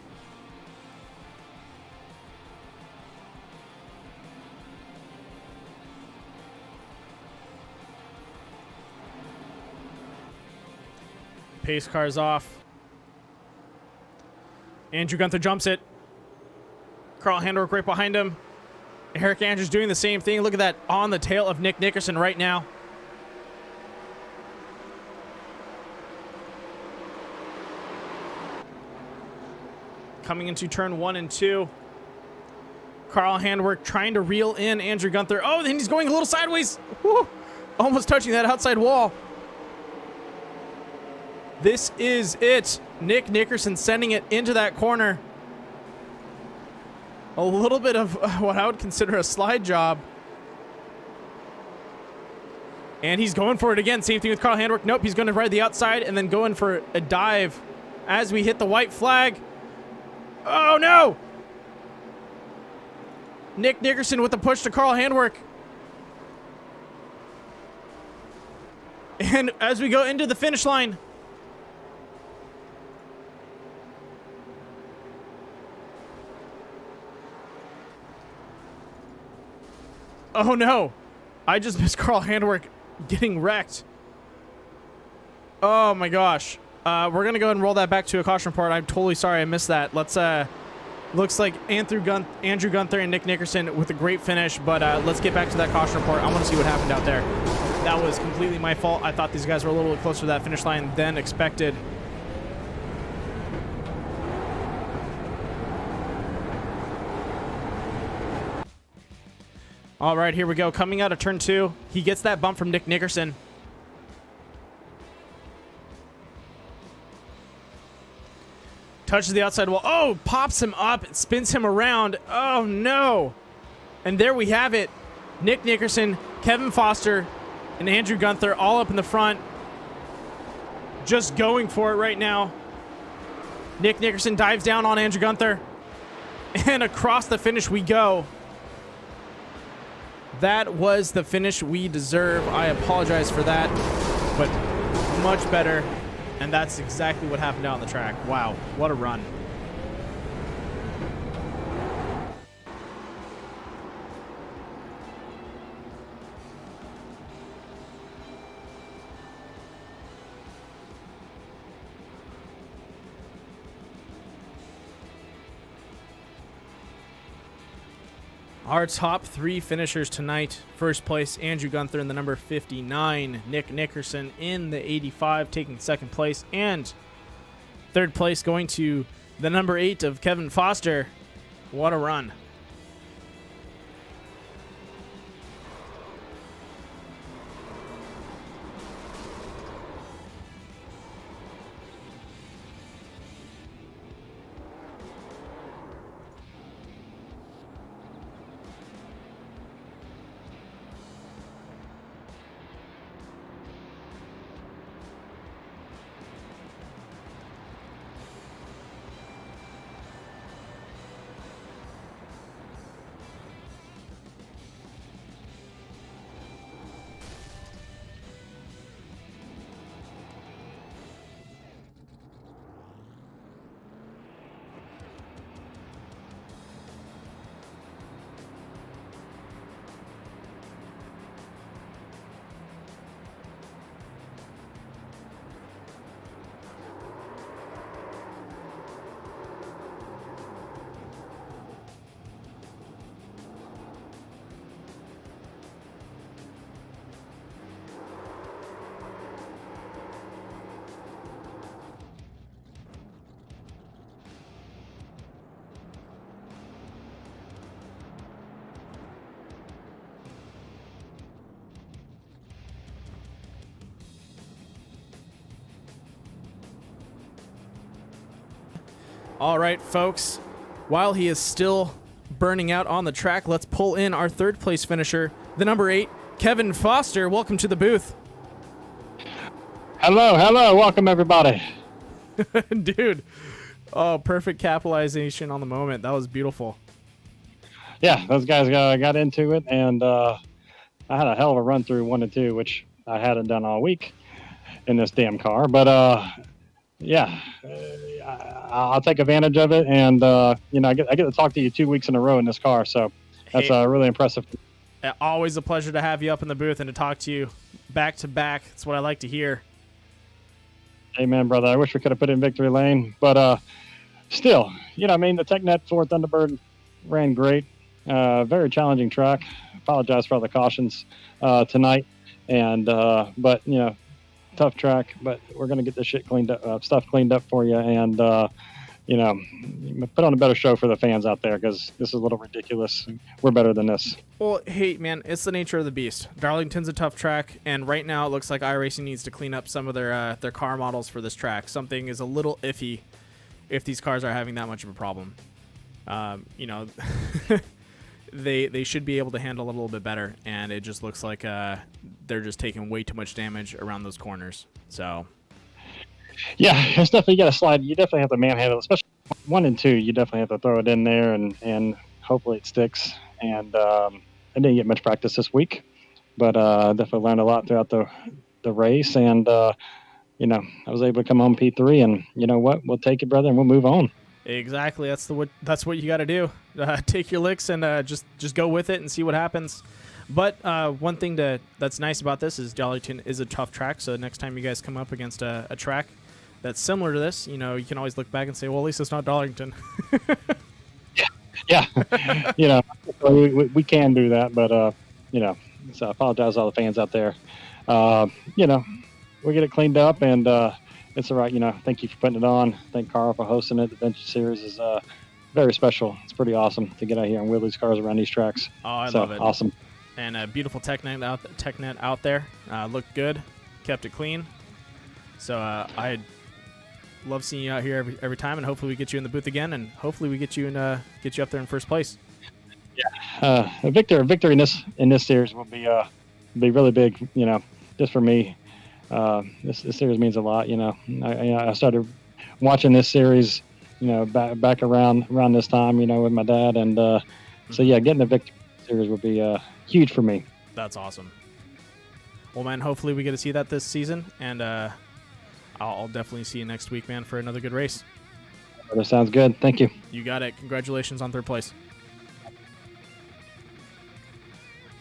Pace car's off. Andrew Gunther jumps it. Carl Handwerk right behind him. Eric Andrews doing the same thing. Look at that on the tail of Nick Nickerson right now. Coming into turn 1 and 2. Carl Handwerk trying to reel in Andrew Gunther. Oh, then he's going a little sideways. Woo! Almost touching that outside wall. This is it. Nick Nickerson sending it into that corner. A little bit of what I would consider a slide job. And he's going for it again. Same thing with Carl Handwerk. Nope, he's going to ride the outside and then go in for a dive as we hit the white flag. Oh, no! Nick Nickerson with the push to Carl Handwerk. And as we go into the finish line, oh no, I just missed Carl Handwerk getting wrecked. Oh my gosh. We're going to go ahead and roll that back to a caution report. I'm totally sorry I missed that. Let's, looks like Andrew Gunther and Nick Nickerson with a great finish, but let's get back to that caution report. I want to see what happened out there. That was completely my fault. I thought these guys were a little bit closer to that finish line than expected. All right, here we go. Coming out of turn 2, he gets that bump from Nick Nickerson. Touches the outside wall. Oh, pops him up, spins him around. Oh, no. And there we have it. Nick Nickerson, Kevin Foster, and Andrew Gunther all up in the front. Just going for it right now. Nick Nickerson dives down on Andrew Gunther. And across the finish we go. That was the finish we deserve. I apologize for that, but much better. And that's exactly what happened down the track. Wow, what a run. Our top 3 finishers tonight. First place, Andrew Gunther in the number 59. Nick Nickerson in the 85, taking second place. And third place going to the number 8 of Kevin Foster. What a run. All right, folks, while he is still burning out on the track, let's pull in our third place finisher, the number 8, Kevin Foster. Welcome to the booth. Hello. Welcome, everybody. Dude, oh, perfect capitalization on the moment. That was beautiful. Yeah, those guys got into it, and I had a hell of a run through 1 and 2, which I hadn't done all week in this damn car. But, yeah, I'll take advantage of it, and I get to talk to you 2 weeks in a row in this car, so that's really impressive. Always a pleasure to have you up in the booth and to talk to you back to back. That's what I like to hear. Amen, brother. I wish we could have put in victory lane, but still, the TechNet 4 Thunderbird ran great. Very challenging track. Apologize for all the cautions tonight, and but tough track, but we're going to get this shit cleaned up, stuff cleaned up for you, and put on a better show for the fans out there, because this is a little ridiculous. We're better than this. Well, hey, man, it's the nature of the beast. Darlington's a tough track, and right now it looks like iRacing needs to clean up some of their car models for this track. Something is a little iffy if these cars are having that much of a problem. They should be able to handle it a little bit better, and it just looks like they're just taking way too much damage around those corners. So, yeah, it's definitely got to slide. You definitely have to manhandle, especially 1 and 2. You definitely have to throw it in there, and hopefully it sticks. And I didn't get much practice this week, but definitely learned a lot throughout the race. And I was able to come home P3, and you know what? We'll take it, brother, and we'll move on. Exactly. That's what you got to do. Take your licks and just go with it and see what happens. But one thing that's nice about this is Darlington is a tough track. So next time you guys come up against a track that's similar to this, you can always look back and say, well, at least it's not Darlington. Yeah. We can do that, but so I apologize to all the fans out there. We'll get it cleaned up, and it's all right. Thank you for putting it on. Thank Carl for hosting it. The Vintage Series is very special. It's pretty awesome to get out here and wheel these cars around these tracks. Oh, I love it. Awesome. And a beautiful TechNet out there. Looked good. Kept it clean. So I love seeing you out here every time, and hopefully we get you in the booth again, and hopefully we get you up there in first place. Yeah, a victory in this series will be be really big, just for me. This series means a lot. I started watching this series, back around this time, with my dad, and so yeah, getting the victory series will be huge for me. That's awesome. Well, man, hopefully we get to see that this season, and I'll definitely see you next week, man, for another good race. That sounds good. Thank you. You got it. Congratulations on third place.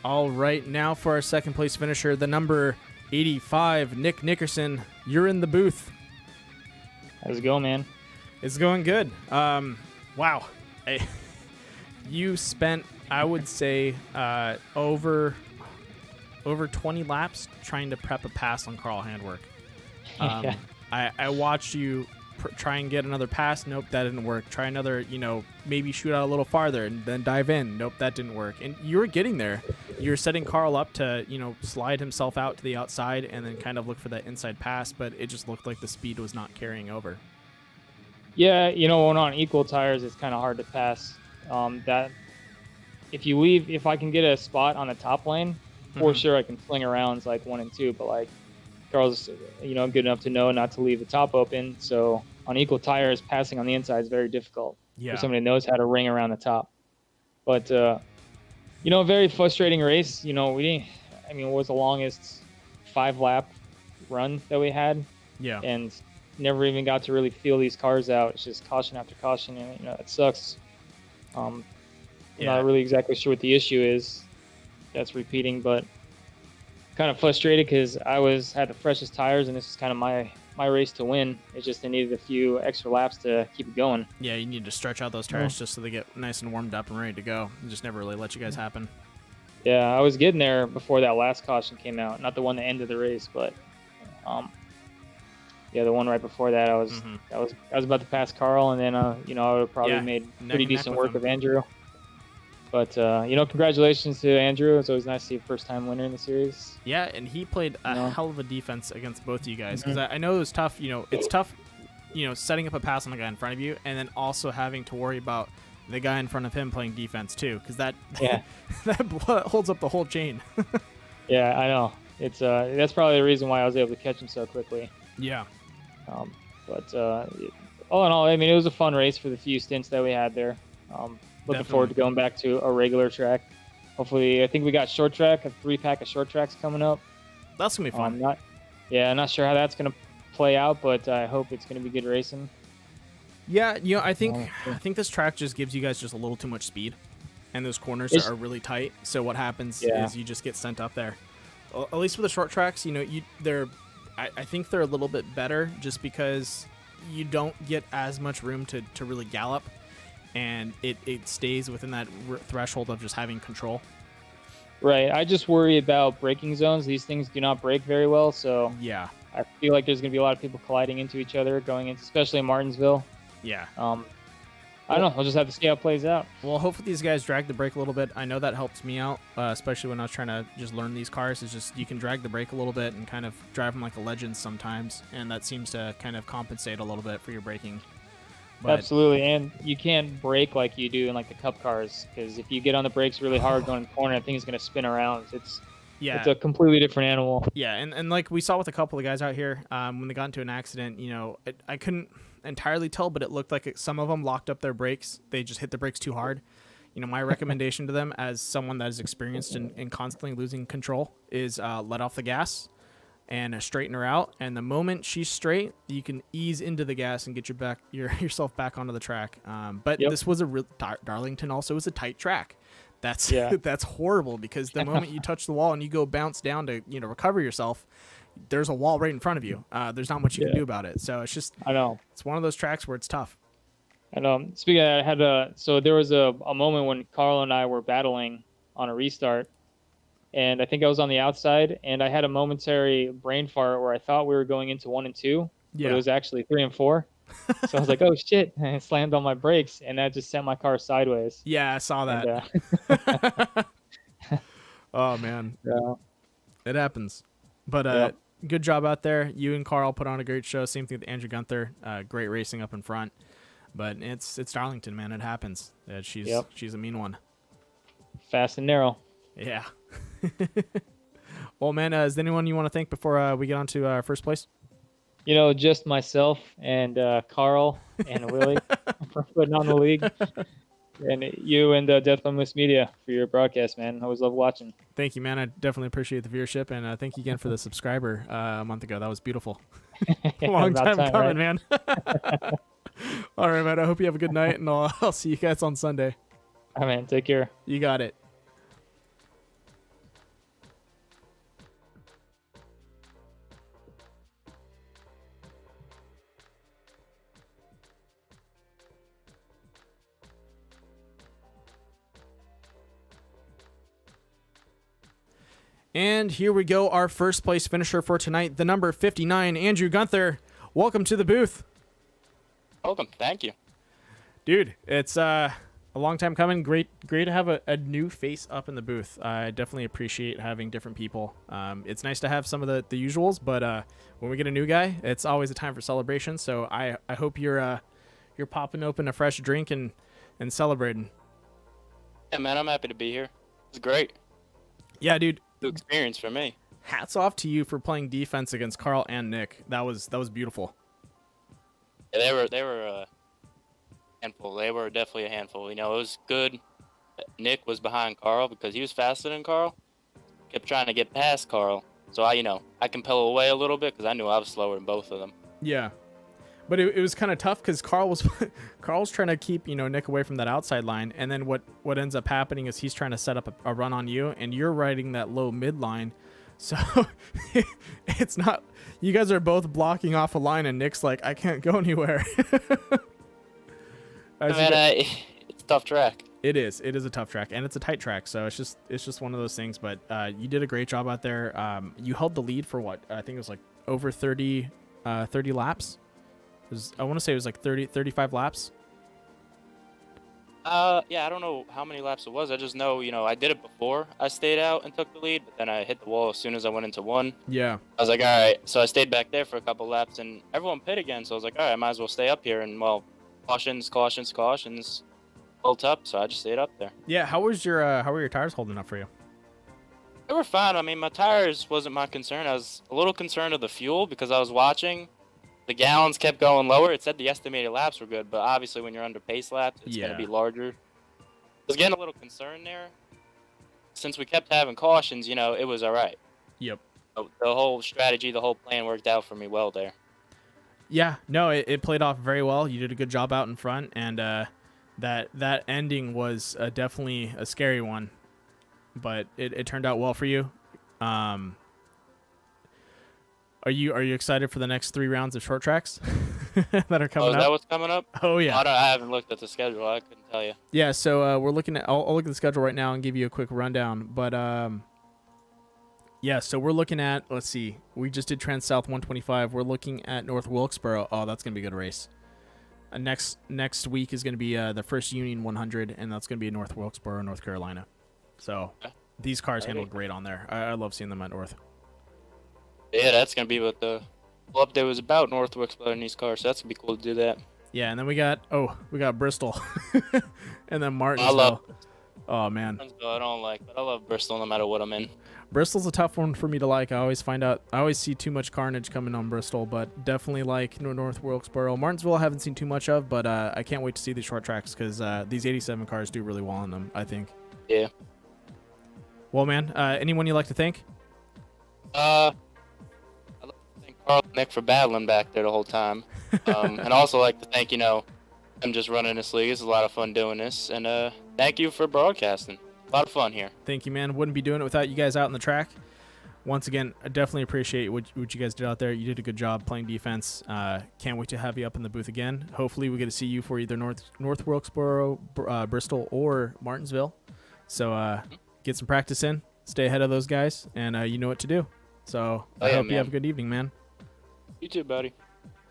All right, now for our second place finisher, the number 85, Nick Nickerson. You're in the booth. How's it going, man? It's going good. Wow. You spent, I would say, over 20 laps trying to prep a pass on Carl Handwerk. Yeah. I watched you try and get another pass. Nope, that didn't work. Try another, maybe shoot out a little farther and then dive in. Nope, that didn't work. And you were getting there. You were setting Carl up to, slide himself out to the outside and then kind of look for that inside pass, but it just looked like the speed was not carrying over. Yeah, when on equal tires, it's kind of hard to pass. That if I can get a spot on the top lane, for sure I can fling around like 1 and 2, but like Carl's, good enough to know not to leave the top open. So on equal tires, passing on the inside is very difficult for somebody who knows how to ring around the top. But, a very frustrating race. It was the longest 5-lap run that we had. Yeah. And never even got to really feel these cars out. It's just caution after caution, and, it sucks. I'm not really exactly sure what the issue is that's repeating, but kind of frustrated because I had the freshest tires, and this is kind of my race to win. It's just I needed a few extra laps to keep it going. Yeah, you need to stretch out those tires just so they get nice and warmed up and ready to go. It just never really let you guys happen. Yeah, I was getting there before that last caution came out. Not the one that ended the race, but the one right before that, I was about to pass Carl, and then I would have probably made pretty decent work of Andrew. But congratulations to Andrew. It's always nice to see a first-time winner in the series. Yeah, and he played a hell of a defense against both of you guys, because I know it was tough. It's tough, setting up a pass on the guy in front of you, and then also having to worry about the guy in front of him playing defense too, because that holds up the whole chain. Yeah, I know. It's that's probably the reason why I was able to catch him so quickly. Yeah. But all in all, it was a fun race for the few stints that we had there. Looking forward to going back to a regular track. Hopefully, I think we got short track, a 3-pack of short tracks coming up. That's gonna be fun. I'm not sure how that's gonna play out, but I hope it's gonna be good racing. Yeah, I think this track just gives you guys just a little too much speed, and those corners are really tight. So what happens is you just get sent up there. At least with the short tracks, I think they're a little bit better just because you don't get as much room to really gallop, and it stays within that threshold of just having control. Right. I just worry about braking zones. These things do not brake very well, so yeah, I feel like there's going to be a lot of people colliding into each other going into, especially in Martinsville. Yeah. I don't know. I'll just have to see how it plays out. Well, hopefully these guys drag the brake a little bit. I know that helps me out, especially when I was trying to just learn these cars. It's just you can drag the brake a little bit and kind of drive them like a legend sometimes, and that seems to kind of compensate a little bit for your braking. But absolutely, and you can't brake like you do in like the Cup cars, because if you get on the brakes really hard going in the corner, I think it's going to spin around. It's a completely different animal. Yeah, and like we saw with a couple of guys out here, when they got into an accident, I couldn't entirely tell, but it looked like some of them locked up their brakes. They just hit the brakes too hard. My recommendation to them as someone that is experienced in constantly losing control is let off the gas and straighten her out. And the moment she's straight, you can ease into the gas and get yourself back onto the track. But this was Darlington also was a tight track. That's horrible, because the moment you touch the wall and you go bounce down to recover yourself, there's a wall right in front of you. There's not much you can do about it. So it's just, I know, it's one of those tracks where it's tough. And speaking of that, so there was a moment when Carl and I were battling on a restart, and I think I was on the outside, and I had a momentary brain fart where I thought we were going into 1 and 2, but it was actually 3 and 4. So I was like, oh shit, and I slammed on my brakes, and that just sent my car sideways. Yeah, I saw that. Oh man. Yeah. It happens. But good job out there. You and Carl put on a great show. Same thing with Andrew Gunther. Great racing up in front. But it's Darlington, man. It happens. She's a mean one. Fast and narrow. Yeah. Well, man, is there anyone you want to thank before we get on to first place? Just myself and Carl and Willie for putting on the league. And you and Death by Moose Media for your broadcast, man. I always love watching. Thank you, man. I definitely appreciate the viewership, and thank you again for the subscriber a month ago. That was beautiful. Long time coming, man. All right, man. I hope you have a good night, and I'll see you guys on Sunday. All right, man. Take care. You got it. And here we go, our first place finisher for tonight, the number 59, Andrew Gunther. Welcome to the booth. Welcome. Thank you. Dude, it's a long time coming. Great to have a new face up in the booth. I definitely appreciate having different people. It's nice to have some of the usuals, but when we get a new guy, it's always a time for celebration. So I hope you're popping open a fresh drink and celebrating. Yeah, man, I'm happy to be here. It's great. Yeah, dude. New experience for me. Hats off to you for playing defense against Carl and Nick. That was beautiful. Yeah, they were a handful. They were definitely a handful. It was good. Nick was behind Carl because he was faster than Carl. Kept trying to get past Carl. So I can pull away a little bit because I knew I was slower than both of them. Yeah. But it was kind of tough because Carl's trying to keep Nick away from that outside line, and then what ends up happening is he's trying to set up a run on you, and you're riding that low mid line, so it's not. You guys are both blocking off a line, and Nick's like, I can't go anywhere. It's a tough track. It is a tough track, and it's a tight track, so it's just one of those things. But you did a great job out there. You held the lead for what I think it was like over 30 laps. I want to say it was like 35 laps. Yeah, I don't know how many laps it was. I just know, I did it before I stayed out and took the lead, but then I hit the wall as soon as I went into one. Yeah. I was like, all right. So I stayed back there for a couple laps, and everyone pit again. So I was like, all right, I might as well stay up here. And, cautions, built up. So I just stayed up there. Yeah. How were your tires holding up for you? They were fine. I mean, my tires wasn't my concern. I was a little concerned of the fuel because I was watching. The gallons kept going lower. It said the estimated laps were good, but obviously when you're under pace laps, it's going to be larger. I was getting a little concerned there. Since we kept having cautions, it was all right. Yep. So the whole strategy, the whole plan worked out for me well there. Yeah, no, it played off very well. You did a good job out in front, and that ending was definitely a scary one, but it turned out well for you. Are you excited for the next 3 rounds of short tracks that are coming up? Oh, is that what's coming up? Oh, yeah. I haven't looked at the schedule. I couldn't tell you. Yeah, so we're looking at... I'll look at the schedule right now and give you a quick rundown. But, yeah, so we're looking at... Let's see. We just did TranSouth 125. We're looking at North Wilkesboro. Oh, that's going to be a good race. Next week is going to be the First Union 100, and that's going to be in North Wilkesboro, North Carolina. So these cars handle great on there. I love seeing them at North. Yeah, that's going to be what the whole update was about, North Wilkesboro and these cars, so that's going to be cool to do that. Yeah, and then we got Bristol. And then Martinsville. Oh, man. Martinsville I don't like, but I love Bristol no matter what I'm in. Bristol's a tough one for me to like. I always see too much carnage coming on Bristol, but definitely like North Wilkesboro. Martinsville I haven't seen too much of, but I can't wait to see these short tracks because these 87 cars do really well on them, I think. Yeah. Well, man, anyone you'd like to thank? I'd like to thank Carl and Nick for battling back there the whole time. And also like to thank, them just running this league. It's a lot of fun doing this. And thank you for broadcasting. A lot of fun here. Thank you, man. Wouldn't be doing it without you guys out on the track. Once again, I definitely appreciate what you guys did out there. You did a good job playing defense. Can't wait to have you up in the booth again. Hopefully we get to see you for either North Wilkesboro, Bristol, or Martinsville. So get some practice in. Stay ahead of those guys, and you know what to do. So I hope you have a good evening, man. You too, buddy.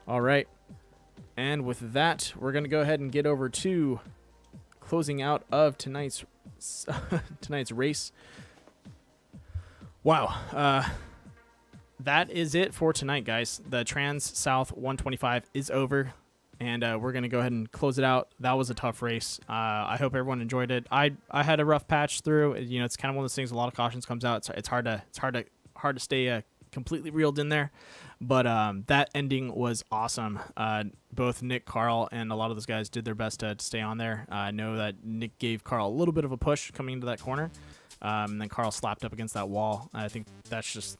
All right. And with that, we're going to go ahead and get over to closing out of tonight's race. Wow. That is it for tonight, guys. The TranSouth 125 is over, and we're going to go ahead and close it out. That was a tough race. I hope everyone enjoyed it. I had a rough patch through. It's kind of one of those things, a lot of cautions comes out. It's hard hard to stay completely reeled in there. But that ending was awesome. Both Nick, Carl, and a lot of those guys did their best to stay on there. I know that Nick gave Carl a little bit of a push coming into that corner. And then Carl slapped up against that wall. I think that's just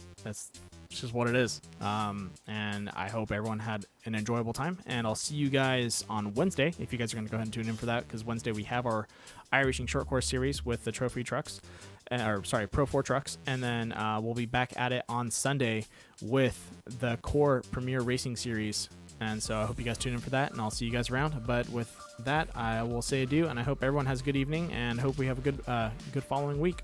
what it is. And I hope everyone had an enjoyable time. And I'll see you guys on Wednesday, if you guys are going to go ahead and tune in for that, because Wednesday we have our iRacing short course series with the trophy trucks, Pro 4 trucks. And then we'll be back at it on Sunday with the Core Premier Racing Series. And so I hope you guys tune in for that, and I'll see you guys around. But with that, I will say adieu, and I hope everyone has a good evening, and hope we have a good following week.